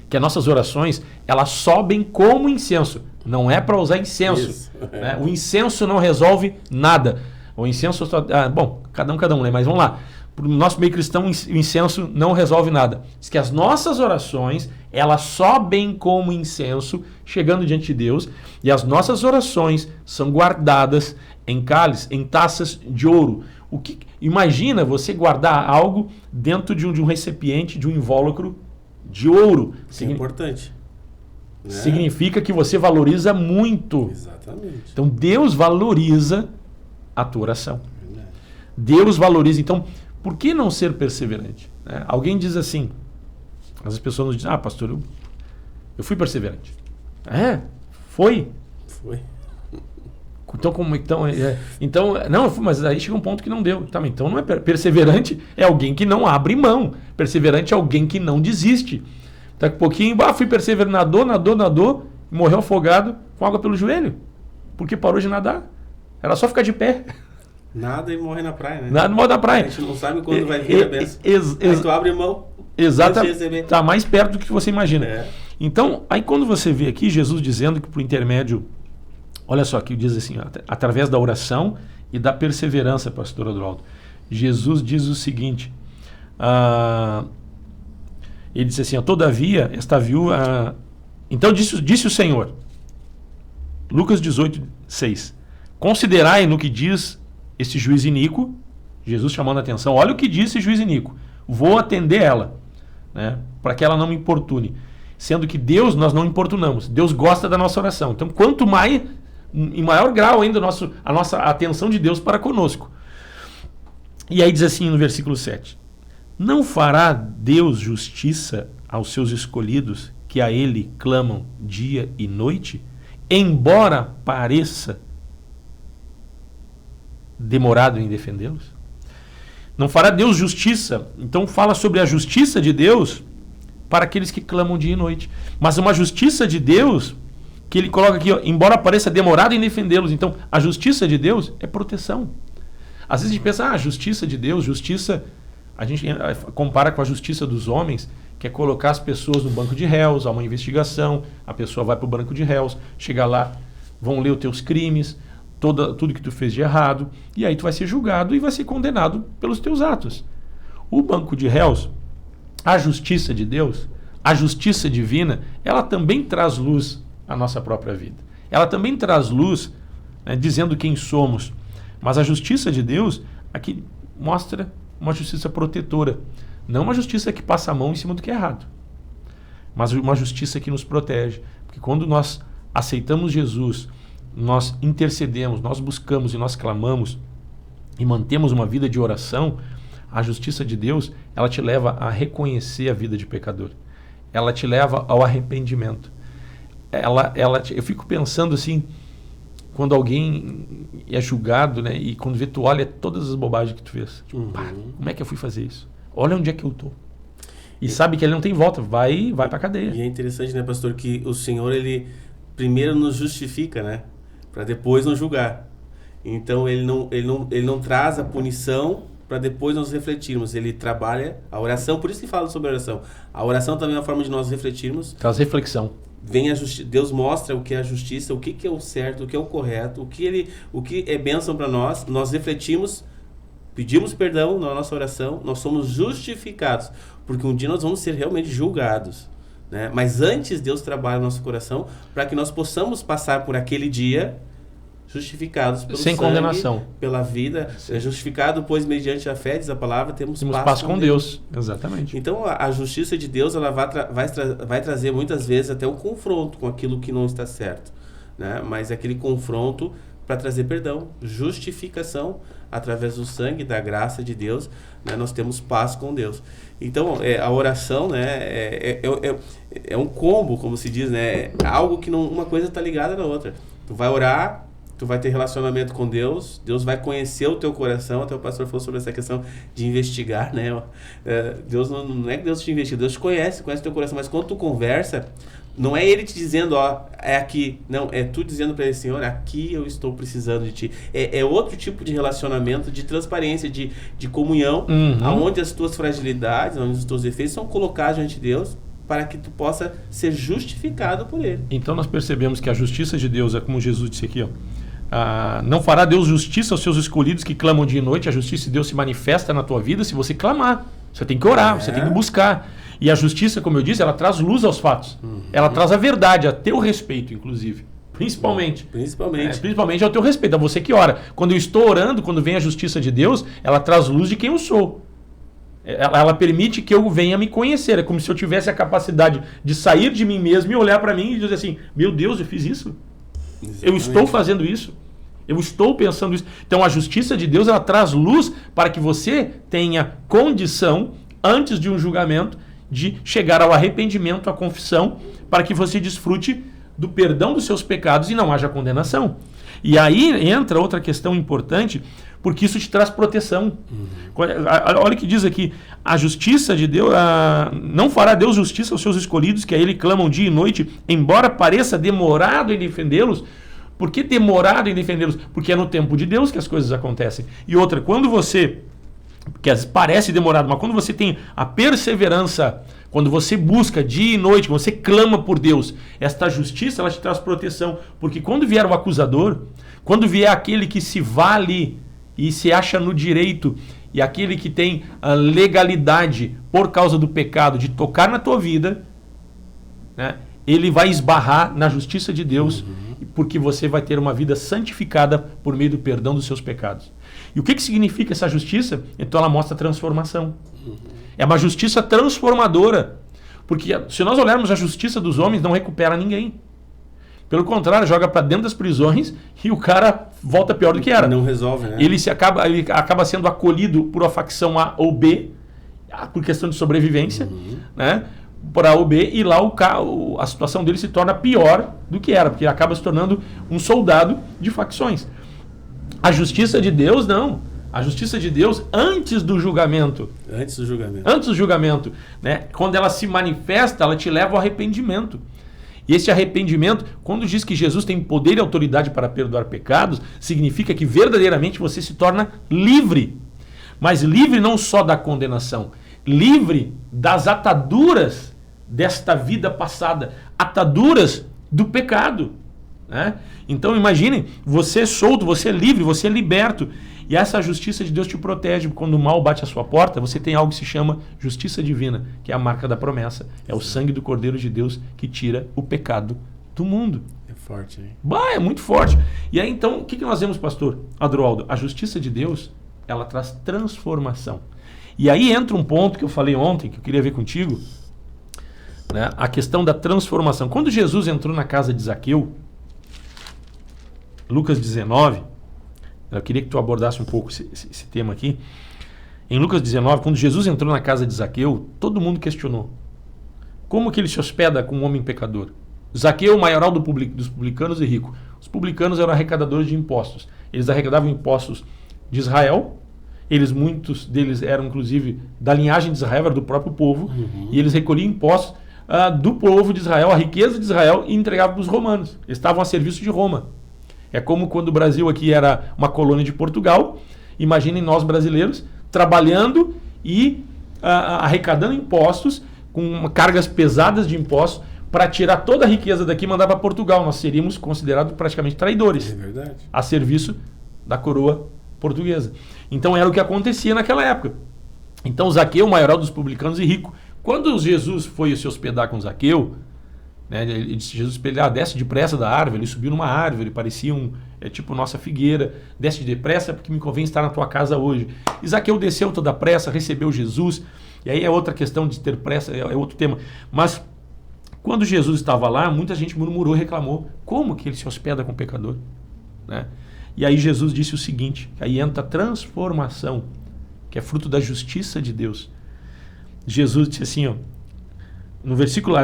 que as nossas orações, elas sobem como incenso. Não é para usar incenso. Né? O incenso não resolve nada. O incenso só... bom, cada um, né? Mas vamos lá. Para o nosso meio cristão, o incenso não resolve nada. Diz que as nossas orações, elas sobem como incenso, chegando diante de Deus, e as nossas orações são guardadas em cálices, em taças de ouro. Imagina você guardar algo dentro de um recipiente, de um invólucro de ouro. Isso é importante. Né? Significa que você valoriza muito. Exatamente. Então Deus valoriza a tua oração. Deus valoriza. Então, por que não ser perseverante? Alguém diz assim, as pessoas nos dizem, pastor, eu fui perseverante. Foi? Foi. Então, não, mas aí chega um ponto que não deu. Então não é perseverante, é alguém que não abre mão. Perseverante é alguém que não desiste. Daqui a pouquinho, fui perseverante, nadou, morreu afogado com água pelo joelho. Porque parou de nadar. Era só ficar de pé. Nada e morrer na praia, né? Nada e morrer na praia. A gente não sabe quando vai vir a bênção. Aí tu abre mão. Exatamente. Está mais perto do que você imagina. Então, aí quando você vê aqui Jesus dizendo que por intermédio, olha só, que diz assim, através da oração e da perseverança, pastor Adroaldo, Jesus diz o seguinte, ele diz assim, todavia, esta viúva Então disse o Senhor, Lucas 18, 6, considerai no que diz esse juiz iníquo, Jesus chamando a atenção, olha o que disse juiz iníquo, vou atender ela, né, para que ela não me importune. Sendo que Deus, nós não importunamos, Deus gosta da nossa oração. Então, quanto mais, em maior grau ainda, a nossa atenção de Deus para conosco. E aí diz assim no versículo 7, não fará Deus justiça aos seus escolhidos que a Ele clamam dia e noite, embora pareça demorado em defendê-los? Não fará Deus justiça, então fala sobre a justiça de Deus para aqueles que clamam dia e noite. Mas uma justiça de Deus, que ele coloca aqui, ó, embora pareça demorado em defendê-los. Então, a justiça de Deus é proteção. Às vezes a gente pensa, a justiça de Deus, justiça, a gente compara com a justiça dos homens, que é colocar as pessoas no banco de réus, há uma investigação, a pessoa vai para o banco de réus, chega lá, vão ler os teus crimes, tudo que tu fez de errado, e aí tu vai ser julgado e vai ser condenado pelos teus atos. O banco de réus, a justiça de Deus, a justiça divina, ela também traz luz à nossa própria vida. Ela também traz luz, né, dizendo quem somos. Mas a justiça de Deus aqui mostra uma justiça protetora. Não uma justiça que passa a mão em cima do que é errado. Mas uma justiça que nos protege. Porque quando nós aceitamos Jesus, nós intercedemos, nós buscamos e nós clamamos e mantemos uma vida de oração, a justiça de Deus, ela te leva a reconhecer a vida de pecador. Ela te leva ao arrependimento. Eu fico pensando assim, quando alguém é julgado, né, e quando vê, tu olha todas as bobagens que tu fez. Tipo, pá, como é que eu fui fazer isso? Olha onde é que eu tô. E sabe que ele não tem volta, vai pra cadeia. E é interessante, né, pastor, que o Senhor, ele primeiro nos justifica, né, para depois nos julgar. Então ele não traz a punição para depois nós refletirmos. Ele trabalha a oração, por isso que fala sobre a oração. A oração também é uma forma de nós refletirmos. Traz reflexão. Vem Deus mostra o que é a justiça, o que é o certo, o que é o correto, o que é bênção para nós. Nós refletimos, pedimos perdão na nossa oração, nós somos justificados, porque um dia nós vamos ser realmente julgados, né? Mas antes Deus trabalha no nosso coração para que nós possamos passar por aquele dia justificados pelo sem sangue, condenação, pela vida, justificado, pois mediante a fé, diz a palavra, temos paz com Deus. Exatamente. Então a justiça de Deus, ela vai trazer muitas vezes até um confronto com aquilo que não está certo, né? Mas aquele confronto para trazer perdão, justificação através do sangue, da graça de Deus, né? Nós temos paz com Deus. Então a oração, né, é um combo, como se diz, né? É algo que não, uma coisa está ligada na outra. Tu vai orar, tu vai ter relacionamento com Deus, Deus vai conhecer o teu coração. Até o pastor falou sobre essa questão de investigar, né? Deus não é que Deus te investiga, Deus te conhece o teu coração, mas quando tu conversa, não é Ele te dizendo, ó, é aqui, não, é tu dizendo para Ele, Senhor, aqui eu estou precisando de Ti. É outro tipo de relacionamento, de transparência, de comunhão, onde as tuas fragilidades, onde os teus defeitos são colocados diante de Deus, para que tu possa ser justificado por Ele. Então nós percebemos que a justiça de Deus é como Jesus disse aqui, ó. Não fará Deus justiça aos seus escolhidos que clamam dia e noite. A justiça de Deus se manifesta na tua vida se você clamar. Você tem que orar, você tem que buscar. E a justiça, como eu disse, ela traz luz aos fatos. Ela traz a verdade, a teu respeito, inclusive. Principalmente ao teu respeito, a você que ora. Quando eu estou orando, quando vem a justiça de Deus, ela traz luz de quem eu sou. Ela permite que eu venha me conhecer. É como se eu tivesse a capacidade de sair de mim mesmo e olhar para mim e dizer assim, meu Deus, eu fiz isso? Exatamente. Eu estou fazendo isso? Eu estou pensando isso? Então a justiça de Deus, ela traz luz para que você tenha condição, antes de um julgamento, de chegar ao arrependimento, à confissão, para que você desfrute do perdão dos seus pecados e não haja condenação. E aí entra outra questão importante, porque isso te traz proteção. Olha o que diz aqui, a justiça de Deus, não fará Deus justiça aos seus escolhidos, que a Ele clamam dia e noite, embora pareça demorado em defendê-los. Por que demorado em defendê-los? Porque é no tempo de Deus que as coisas acontecem. E outra, quando você, que às vezes parece demorado, mas quando você tem a perseverança, quando você busca dia e noite, quando você clama por Deus, esta justiça, ela te traz proteção. Porque quando vier o acusador, quando vier aquele que se vale e se acha no direito, e aquele que tem a legalidade por causa do pecado de tocar na tua vida, né, ele vai esbarrar na justiça de Deus, porque você vai ter uma vida santificada por meio do perdão dos seus pecados. E o que significa essa justiça? Então ela mostra transformação. É uma justiça transformadora. Porque se nós olharmos a justiça dos homens, não recupera ninguém. Pelo contrário, joga para dentro das prisões e o cara volta pior do que era. Não resolve, né? Ele acaba sendo acolhido por uma facção A ou B, por questão de sobrevivência, né? Por A ou B, e lá a situação dele se torna pior do que era, porque ele acaba se tornando um soldado de facções. A justiça de Deus, não. A justiça de Deus antes do julgamento. Antes do julgamento. Antes do julgamento, né? Quando ela se manifesta, ela te leva ao arrependimento. E esse arrependimento, quando diz que Jesus tem poder e autoridade para perdoar pecados, significa que verdadeiramente você se torna livre. Mas livre não só da condenação, livre das ataduras desta vida passada, ataduras do pecado, né? Então imaginem, você é solto, você é livre, você é liberto. E essa justiça de Deus te protege. Quando o mal bate à sua porta, você tem algo que se chama justiça divina, que é a marca da promessa. É o sangue do Cordeiro de Deus que tira o pecado do mundo. É forte, hein? É muito forte. E aí então, o que nós vemos, pastor Adroaldo? A justiça de Deus, ela traz transformação. E aí entra um ponto que eu falei ontem, que eu queria ver contigo, né? A questão da transformação. Quando Jesus entrou na casa de Zaqueu, Lucas 19, eu queria que tu abordasse um pouco esse tema aqui. Em Lucas 19, quando Jesus entrou na casa de Zaqueu, todo mundo questionou. Como que ele se hospeda com um homem pecador? Zaqueu, o maioral dos publicanos e rico. Os publicanos eram arrecadadores de impostos. Eles arrecadavam impostos de Israel. Muitos deles eram, inclusive, da linhagem de Israel, era do próprio povo. E eles recolhiam impostos do povo de Israel, a riqueza de Israel, e entregavam para os romanos. Eles estavam a serviço de Roma. É como quando o Brasil aqui era uma colônia de Portugal. Imaginem nós brasileiros trabalhando e arrecadando impostos, com cargas pesadas de impostos, para tirar toda a riqueza daqui e mandar para Portugal. Nós seríamos considerados praticamente traidores. É verdade. A serviço da coroa portuguesa. Então era o que acontecia naquela época. Então Zaqueu, o maioral dos publicanos e rico. Quando Jesus foi se hospedar com Zaqueu, né, ele disse, Jesus para ele, desce depressa da árvore. Ele subiu numa árvore, parecia tipo nossa figueira. Desce depressa porque me convém estar na tua casa hoje. E Zaqueu desceu toda pressa, recebeu Jesus. E aí é outra questão de ter pressa, é outro tema. Mas quando Jesus estava lá, muita gente murmurou, reclamou. Como que ele se hospeda com o pecador? Né? E aí Jesus disse o seguinte, aí entra a transformação, que é fruto da justiça de Deus. Jesus disse assim, no versículo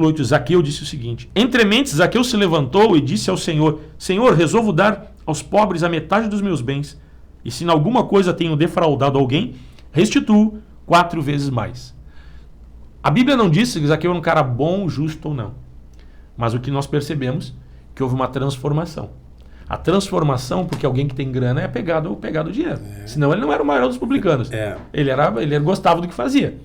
8, Zaqueu disse o seguinte: Entre mentes, Zaqueu se levantou e disse ao Senhor: Senhor, resolvo dar aos pobres a metade dos meus bens, e se em alguma coisa tenho defraudado alguém, restituo 4 vezes mais. A Bíblia não disse que Zaqueu era um cara bom, justo ou não. Mas o que nós percebemos é que houve uma transformação. A transformação, porque alguém que tem grana é apegado ao dinheiro. Senão ele não era o maior dos publicanos. Ele gostava do que fazia.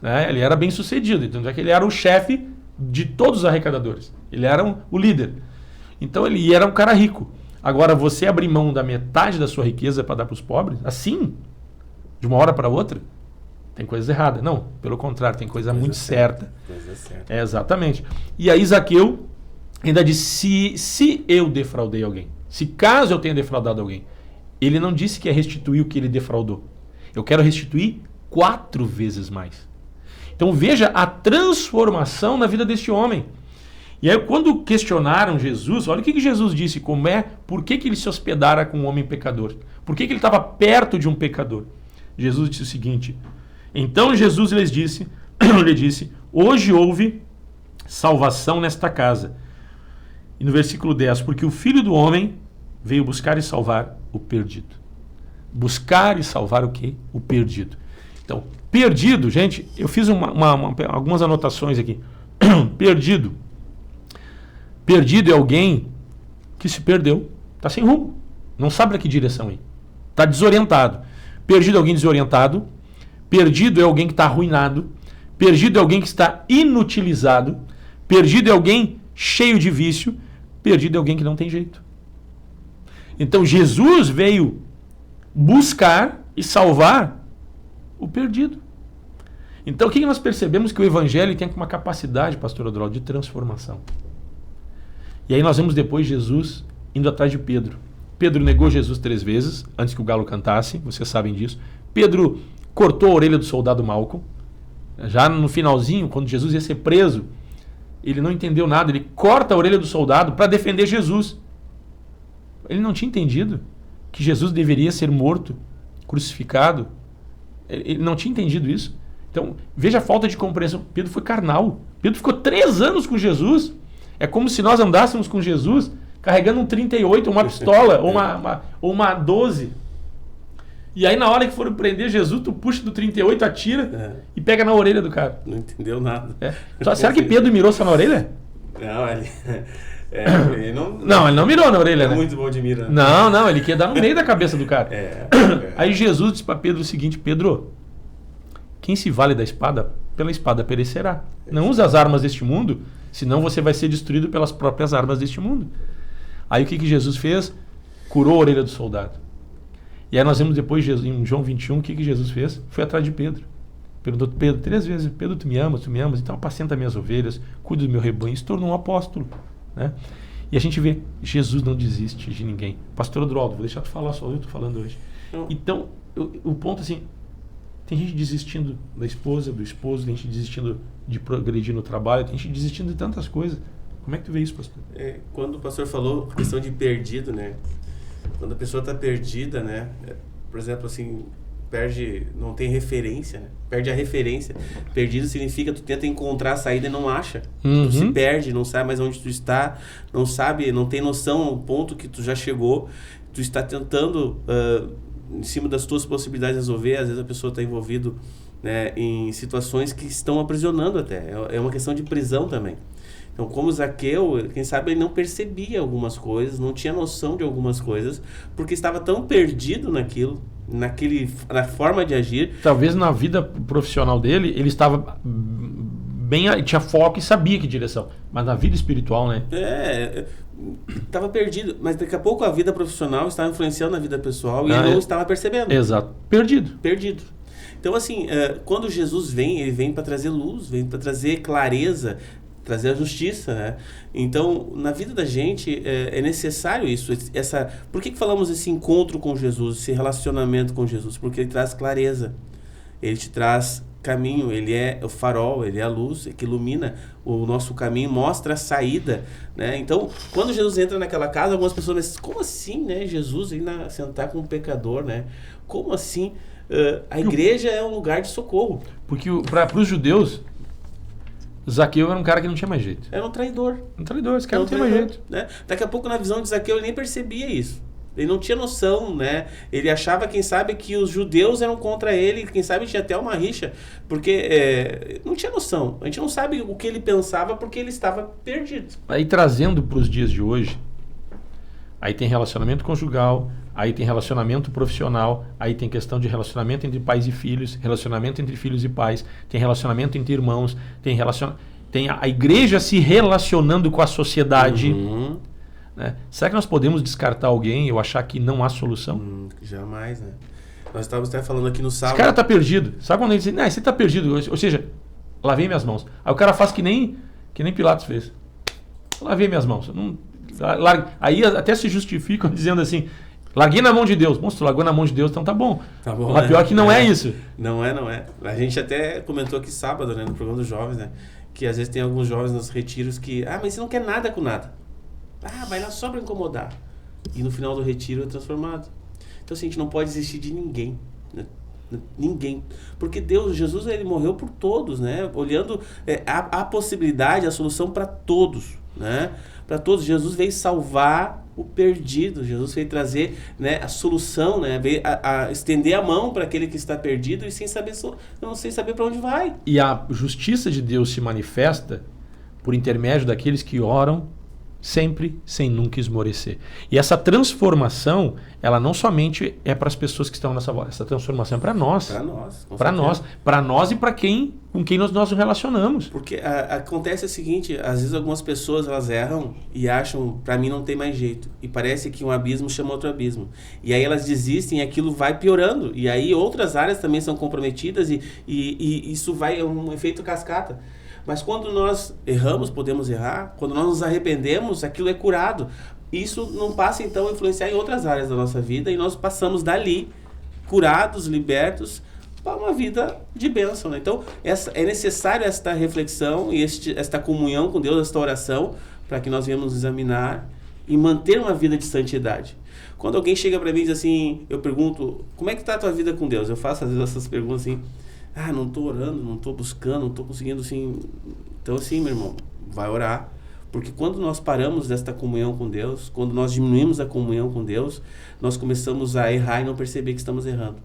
Né? Ele era bem sucedido. Então é que ele era o chefe de todos os arrecadadores. Ele era o líder. Então ele era um cara rico. Agora, você abrir mão da metade da sua riqueza para dar para os pobres, assim, de uma hora para outra, tem coisa errada. Não, pelo contrário, tem coisa muito certa. Coisa certa. Exatamente. E aí Zaqueu ainda disse, se eu defraudei alguém, se caso eu tenha defraudado alguém, ele não disse que ia restituir o que ele defraudou. Eu quero restituir 4 vezes mais. Então veja a transformação na vida deste homem. E aí quando questionaram Jesus, olha o que Jesus disse, por que ele se hospedara com um homem pecador? Por que ele estava perto de um pecador? Jesus disse o seguinte: Então Jesus lhe disse, hoje houve salvação nesta casa. E no versículo 10, porque o Filho do Homem veio buscar e salvar o perdido. Buscar e salvar o quê? O perdido. Então, perdido, gente, eu fiz algumas anotações aqui. Perdido. Perdido é alguém que se perdeu, está sem rumo, não sabe para que direção ir, está desorientado. Perdido é alguém desorientado. Perdido é alguém que está arruinado. Perdido é alguém que está inutilizado. Perdido é alguém cheio de vício. Perdido é alguém que não tem jeito. Então Jesus veio buscar e salvar o perdido. Então, o que nós percebemos? Que o evangelho tem uma capacidade, pastor Odrol, de transformação. E aí nós vemos depois Jesus indo atrás de Pedro. Pedro negou Jesus 3 vezes, antes que o galo cantasse, vocês sabem disso. Pedro cortou a orelha do soldado Malco. Já no finalzinho, quando Jesus ia ser preso, ele não entendeu nada, ele corta a orelha do soldado para defender Jesus. Ele não tinha entendido que Jesus deveria ser morto, crucificado. Ele não tinha entendido isso. Então, veja a falta de compreensão. Pedro foi carnal. Pedro ficou 3 anos com Jesus. É como se nós andássemos com Jesus carregando um 38, uma pistola, ou uma 12. E aí, na hora que foram prender Jesus, tu puxa do 38, atira e pega na orelha do cara. Não entendeu nada. Será que Pedro mirou só na orelha? Não, ele não... Não, ele não mirou na orelha, né? Muito bom de mira. Não, ele quer dar no meio da cabeça do cara. Aí Jesus disse para Pedro o seguinte: Pedro, quem se vale da espada, pela espada perecerá. Não use as armas deste mundo, senão você vai ser destruído pelas próprias armas deste mundo. Aí o que Jesus fez? Curou a orelha do soldado. E aí nós vemos depois, em João 21, o que Jesus fez? Foi atrás de Pedro. Perguntou a Pedro 3 vezes: Pedro, tu me amas? Então apacenta minhas ovelhas, cuida do meu rebanho. Se tornou um apóstolo, né? E a gente vê, Jesus não desiste de ninguém. Pastor Odroldo, vou deixar tu falar só, eu estou falando hoje. Então, o ponto assim, tem gente desistindo da esposa, do esposo, tem gente desistindo de progredir no trabalho, tem gente desistindo de tantas coisas. Como é que tu vê isso, pastor? Quando o pastor falou a questão de perdido, né? Quando a pessoa está perdida, né? Por exemplo, assim, não tem referência, né? Perde a referência. Perdido significa tu tenta encontrar a saída e não acha. Tu se perde, não sabe mais onde tu está, não sabe, não tem noção do ponto que tu já chegou. Tu está tentando, em cima das tuas possibilidades, resolver. Às vezes a pessoa está envolvida, né, em situações que estão aprisionando até. É uma questão de prisão também. Então, como Zaqueu, quem sabe ele não percebia algumas coisas, não tinha noção de algumas coisas, porque estava tão perdido naquilo, na forma de agir. Talvez na vida profissional dele, ele estava bem, tinha foco e sabia que direção, mas na vida espiritual, né? Estava perdido, mas daqui a pouco a vida profissional estava influenciando na vida pessoal e ele não estava percebendo. Exato, perdido. Então, assim, quando Jesus vem, ele vem para trazer luz, vem para trazer clareza, trazer a justiça, né? Então, na vida da gente é necessário isso. Por que falamos esse encontro com Jesus, esse relacionamento com Jesus? Porque ele traz clareza, ele te traz caminho, ele é o farol, ele é a luz que ilumina o nosso caminho, mostra a saída, né? Então, quando Jesus entra naquela casa, algumas pessoas dizem: como assim, né? Jesus ir sentar com um pecador, né? Como assim? A igreja é um lugar de socorro. Porque para os judeus, Zaqueu era um cara que não tinha mais jeito. Era um traidor. Esse cara não tinha mais jeito. Né? Daqui a pouco, na visão de Zaqueu, ele nem percebia isso. Ele não tinha noção, né? Ele achava, quem sabe, que os judeus eram contra ele, quem sabe tinha até uma rixa, porque não tinha noção. A gente não sabe o que ele pensava porque ele estava perdido. Aí, trazendo para os dias de hoje, aí tem relacionamento conjugal, aí tem relacionamento profissional, aí tem questão de relacionamento entre pais e filhos, relacionamento entre filhos e pais, tem relacionamento entre irmãos, tem a igreja se relacionando com a sociedade. Né? Será que nós podemos descartar alguém ou achar que não há solução? Jamais, né? Nós estávamos até falando aqui no sábado. Esse cara está perdido. Sabe quando ele diz: você está perdido? Ou seja, lavei minhas mãos. Aí o cara faz que nem Pilatos fez. Lavei minhas mãos. Aí até se justificam dizendo assim: larguei na mão de Deus. Bom, se tu largou na mão de Deus, então tá bom. Mas pior que não é isso. Não é. A gente até comentou aqui sábado, né, no programa dos jovens, né, que às vezes tem alguns jovens nos retiros que, mas você não quer nada com nada. Vai lá só pra incomodar. E no final do retiro é transformado. Então, assim, a gente não pode desistir de ninguém. Né? Ninguém. Porque Jesus, ele morreu por todos, né? Olhando a possibilidade, a solução para todos, né? Para todos. Jesus veio salvar o perdido. Jesus veio trazer, né, a solução, né? Veio a estender a mão para aquele que está perdido e sem saber para onde vai. E a justiça de Deus se manifesta por intermédio daqueles que oram sempre sem nunca esmorecer. E essa transformação, ela não somente é para as pessoas que estão nessa volta, essa transformação é para nós. Para nós e para com quem nós nos relacionamos. Porque acontece o seguinte, às vezes algumas pessoas elas erram e acham, para mim não tem mais jeito. E parece que um abismo chama outro abismo. E aí elas desistem e aquilo vai piorando. E aí outras áreas também são comprometidas e isso vai, é um efeito cascata. Mas quando nós erramos, podemos errar. Quando nós nos arrependemos, aquilo é curado. Isso não passa, então, a influenciar em outras áreas da nossa vida. E nós passamos dali, curados, libertos, para uma vida de bênção. Né? Então, é necessário esta reflexão e esta comunhão com Deus, esta oração, para que nós venhamos nos examinar e manter uma vida de santidade. Quando alguém chega para mim e diz assim, eu pergunto, como é que está a tua vida com Deus? Eu faço, às vezes, essas perguntas assim... não estou orando, não estou buscando, não estou conseguindo, assim... Então, assim, meu irmão, vai orar. Porque quando nós paramos desta comunhão com Deus, quando nós diminuímos a comunhão com Deus, nós começamos a errar e não perceber que estamos errando.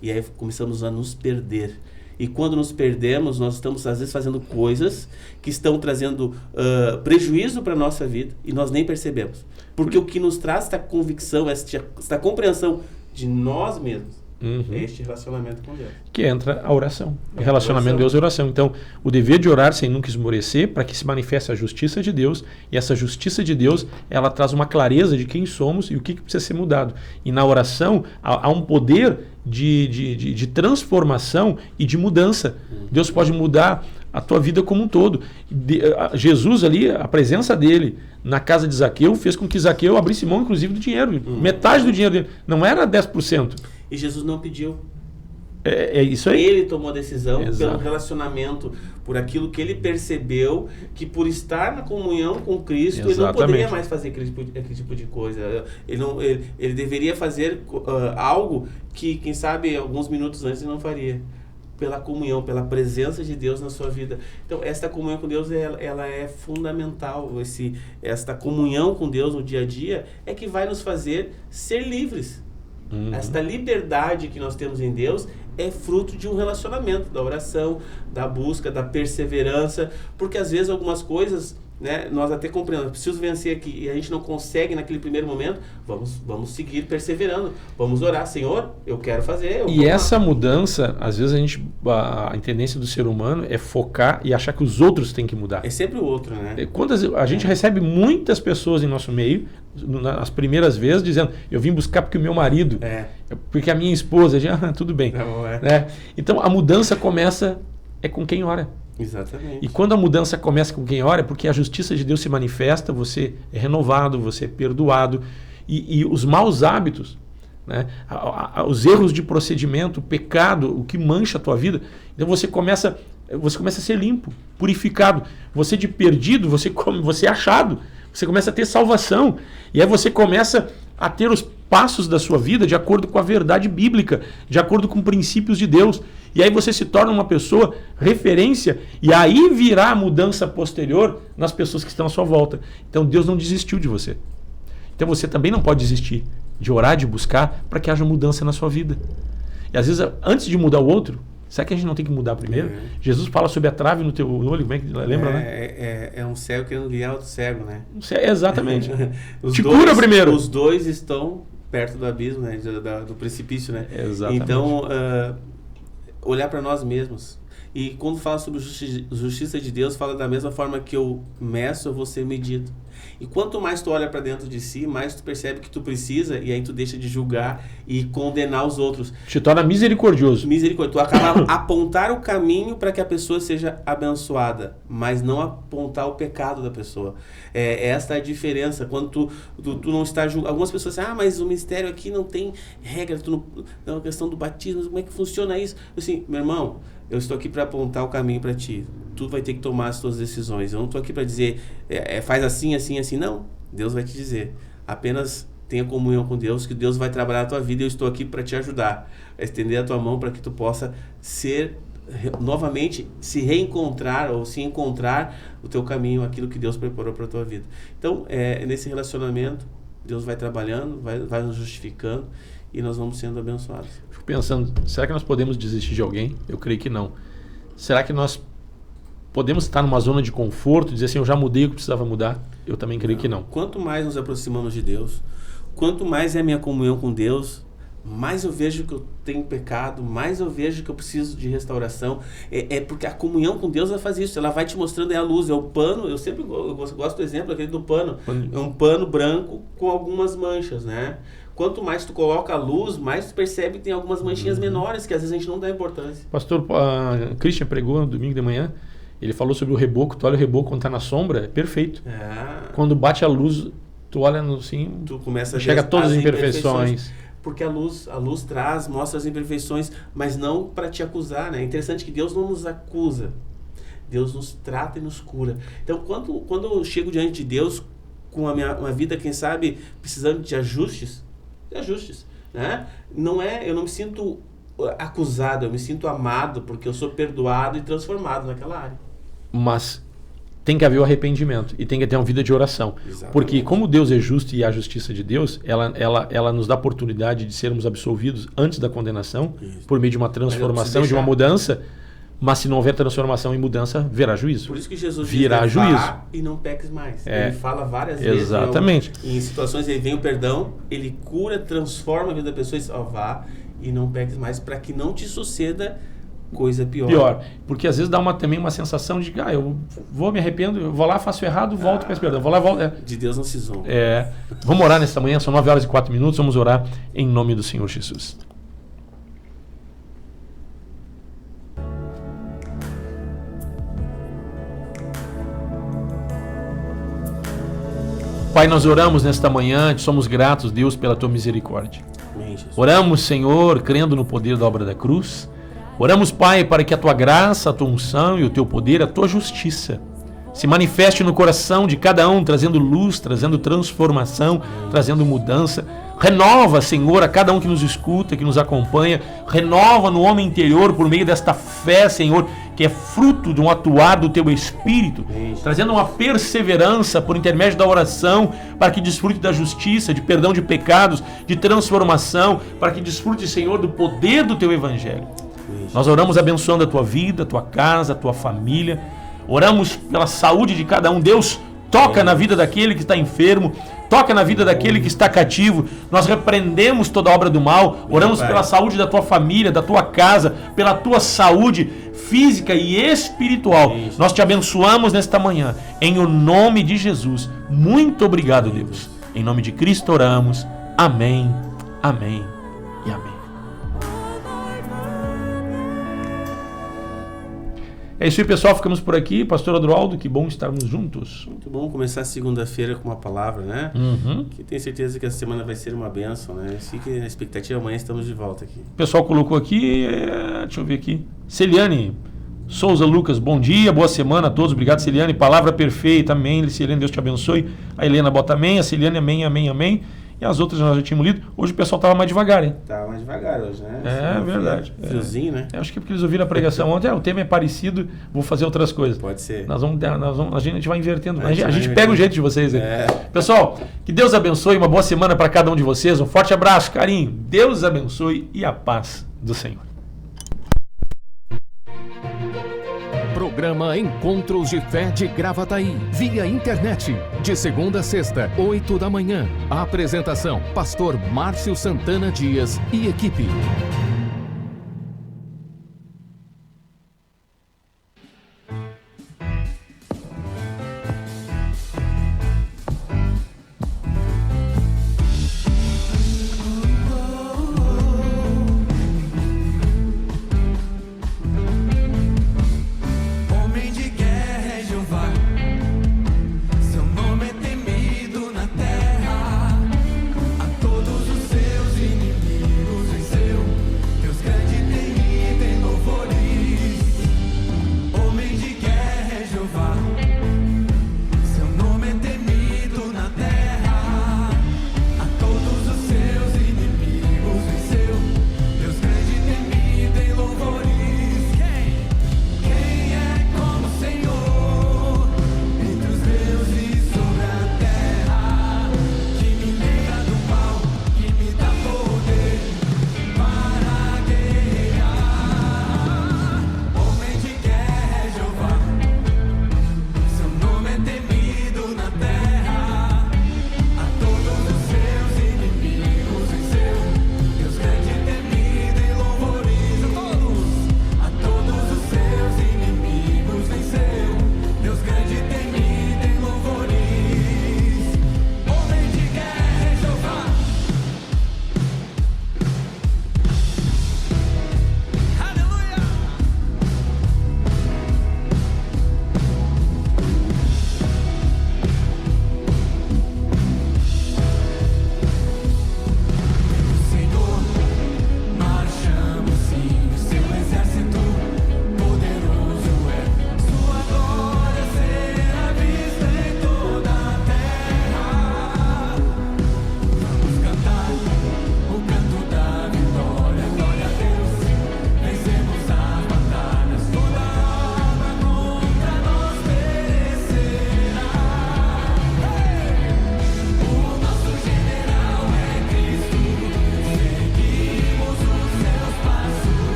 E aí começamos a nos perder. E quando nos perdemos, nós estamos, às vezes, fazendo coisas que estão trazendo prejuízo para a nossa vida e nós nem percebemos. Porque o que nos traz esta convicção, esta compreensão de nós mesmos, é este relacionamento com Deus. Que entra a oração. Relacionamento Deus e oração. Então, o dever de orar sem nunca esmorecer, para que se manifeste a justiça de Deus, e essa justiça de Deus, ela traz uma clareza de quem somos e o que precisa ser mudado. E na oração, há um poder de transformação e de mudança. Deus pode mudar a tua vida como um todo. Jesus ali, a presença dele na casa de Zaqueu, fez com que Zaqueu abrisse mão, inclusive, do dinheiro. Metade do dinheiro dele. Não era 10%. E Jesus não pediu. É isso aí. Ele tomou a decisão pelo relacionamento, por aquilo que ele percebeu, que por estar na comunhão com Cristo, ele não poderia mais fazer aquele tipo de coisa. Ele deveria fazer algo que, quem sabe, alguns minutos antes ele não faria. Pela comunhão, pela presença de Deus na sua vida. Então, esta comunhão com Deus, ela é fundamental. Esta comunhão com Deus no dia a dia é que vai nos fazer ser livres. Esta liberdade que nós temos em Deus é fruto de um relacionamento, da oração, da busca, da perseverança, porque às vezes algumas coisas, né, nós até compreendemos, preciso vencer aqui, e a gente não consegue naquele primeiro momento, vamos seguir perseverando, vamos orar, Senhor, eu quero fazer. E essa mudança, às vezes a tendência do ser humano é focar e achar que os outros têm que mudar. É sempre o outro, né? Quando a gente recebe muitas pessoas em nosso meio, nas primeiras vezes, dizendo, eu vim buscar porque o meu marido, porque a minha esposa, tudo bem. Né? Então a mudança começa com quem ora. Exatamente. E quando a mudança começa com quem ora, é porque a justiça de Deus se manifesta, você é renovado, você é perdoado, e os maus hábitos, né? Os erros de procedimento, o pecado, o que mancha a tua vida, então você começa a ser limpo, purificado. Você de perdido, você é achado, você começa a ter salvação, e aí você começa a ter os passos da sua vida de acordo com a verdade bíblica, de acordo com princípios de Deus. E aí você se torna uma pessoa referência, e aí virá a mudança posterior nas pessoas que estão à sua volta. Então Deus não desistiu de você. Então você também não pode desistir de orar, de buscar, para que haja mudança na sua vida. E às vezes, antes de mudar o outro, será que a gente não tem que mudar primeiro? Jesus fala sobre a trave no teu olho, como é que lembra, né? É um cego querendo guiar outro cego, né? Exatamente. Cura primeiro. Os dois estão perto do abismo, né? Do precipício, né? Exatamente. Então, olhar para nós mesmos. E quando fala sobre justiça de Deus, fala da mesma forma que eu meço, eu vou ser medido. E quanto mais tu olha para dentro de si, mais tu percebe que tu precisa, e aí tu deixa de julgar e condenar os outros. Te torna misericordioso. Tu acaba apontar o caminho para que a pessoa seja abençoada, mas não apontar o pecado da pessoa. Esta é a diferença. Quando tu não está julgando. Algumas pessoas dizem, mas o mistério aqui não tem regra, não é questão do batismo, como é que funciona isso? Assim, meu irmão, eu estou aqui para apontar o caminho para ti. Tu vai ter que tomar as tuas decisões. Eu não estou aqui para dizer, faz assim, assim, assim. Não, Deus vai te dizer. Apenas tenha comunhão com Deus, que Deus vai trabalhar a tua vida e eu estou aqui para te ajudar. A estender a tua mão para que tu possa novamente se reencontrar ou se encontrar o teu caminho, aquilo que Deus preparou para a tua vida. Então, nesse relacionamento, Deus vai trabalhando, vai nos justificando e nós vamos sendo abençoados. Fico pensando, será que nós podemos desistir de alguém? Eu creio que não. Será que nós podemos estar numa zona de conforto, dizer assim, eu já mudei o que precisava mudar? Eu também creio que não. Quanto mais nos aproximamos de Deus, quanto mais é a minha comunhão com Deus, mais eu vejo que eu tenho pecado, mais eu vejo que eu preciso de restauração. É porque a comunhão com Deus vai fazer isso, ela vai te mostrando, é a luz, é o pano. Eu gosto do exemplo aquele do pano. É um pano branco com algumas manchas, né? Quanto mais tu coloca a luz, mais tu percebe que tem algumas manchinhas menores que às vezes a gente não dá importância. Pastor Christian pregou no domingo de manhã, ele falou sobre o reboco. Tu olha o reboco quando tá na sombra, é perfeito. Quando bate a luz, tu olha assim, tu começa a chega a todas as imperfeições. Porque a luz mostra as imperfeições, mas não para te acusar, né? É interessante que Deus não nos acusa, Deus nos trata e nos cura. Então, quando eu chego diante de Deus com uma vida, quem sabe, precisando de ajustes, né? Eu não me sinto acusado, eu me sinto amado, porque eu sou perdoado e transformado naquela área. Mas tem que haver o arrependimento e tem que ter uma vida de oração. Exatamente. Porque como Deus é justo e a justiça de Deus, ela nos dá a oportunidade de sermos absolvidos antes da condenação, por meio de uma transformação, de uma mudança. Mas se não houver transformação e mudança, virá juízo. Por isso que Jesus virá diz, juízo. Vá e não peques mais. Ele fala várias vezes. Exatamente. Em situações ele vem o perdão, ele cura, transforma a vida da pessoa e diz, vá e não peques mais, para que não te suceda coisa pior. Porque às vezes dá também uma sensação de que eu vou, me arrependo, eu vou lá, faço errado, volto, peço perdão. Vou lá, volto. De Deus não se zomba. Vamos orar nesta manhã, são 9h04, vamos orar em nome do Senhor Jesus. Pai, nós oramos nesta manhã, somos gratos, Deus, pela Tua misericórdia. Amém, Jesus. Oramos, Senhor, crendo no poder da obra da cruz. Oramos, Pai, para que a Tua graça, a Tua unção e o Teu poder, a Tua justiça se manifeste no coração de cada um, trazendo luz, trazendo transformação, trazendo mudança. Renova, Senhor, a cada um que nos escuta, que nos acompanha. Renova no homem interior por meio desta fé, Senhor, que é fruto de um atuar do Teu Espírito, trazendo uma perseverança por intermédio da oração, para que desfrute da justiça, de perdão de pecados, de transformação, para que desfrute, Senhor, do poder do Teu Evangelho. Nós oramos abençoando a Tua vida, a Tua casa, a Tua família. Oramos pela saúde de cada um. Deus, toca na vida daquele que está enfermo, toca na vida daquele que está cativo. Nós repreendemos toda obra do mal. Oramos pela saúde da tua família, da tua casa, pela tua saúde física e espiritual. Nós te abençoamos nesta manhã, em o nome de Jesus. Muito obrigado, Deus. Em nome de Cristo oramos. Amém, amém e amém. É isso aí, pessoal. Ficamos por aqui. Pastor Adroaldo, que bom estarmos juntos. Muito bom começar segunda-feira com uma palavra, né? Que tenho certeza que essa semana vai ser uma bênção, né? Fique na expectativa, amanhã estamos de volta aqui. O pessoal colocou aqui, deixa eu ver aqui. Celiane Souza Lucas, bom dia, boa semana a todos. Obrigado, Celiane. Palavra perfeita, amém. Celiane, Deus te abençoe. A Helena bota amém, a Celiane, amém, amém, amém. E as outras nós já tínhamos lido. Hoje o pessoal estava mais devagar, hein? Estava mais devagar hoje, né? É verdade. Friozinho, né? Acho que é porque eles ouviram a pregação ontem. O tema é parecido, vou fazer outras coisas. Pode ser. A gente vai invertendo. A gente pega o jeito de vocês aí. Pessoal, que Deus abençoe. Uma boa semana para cada um de vocês. Um forte abraço, carinho. Deus abençoe e a paz do Senhor. Programa Encontros de Fé de Gravataí, via internet, de segunda a sexta, 8 da manhã. A apresentação, Pastor Márcio Santana Dias e equipe.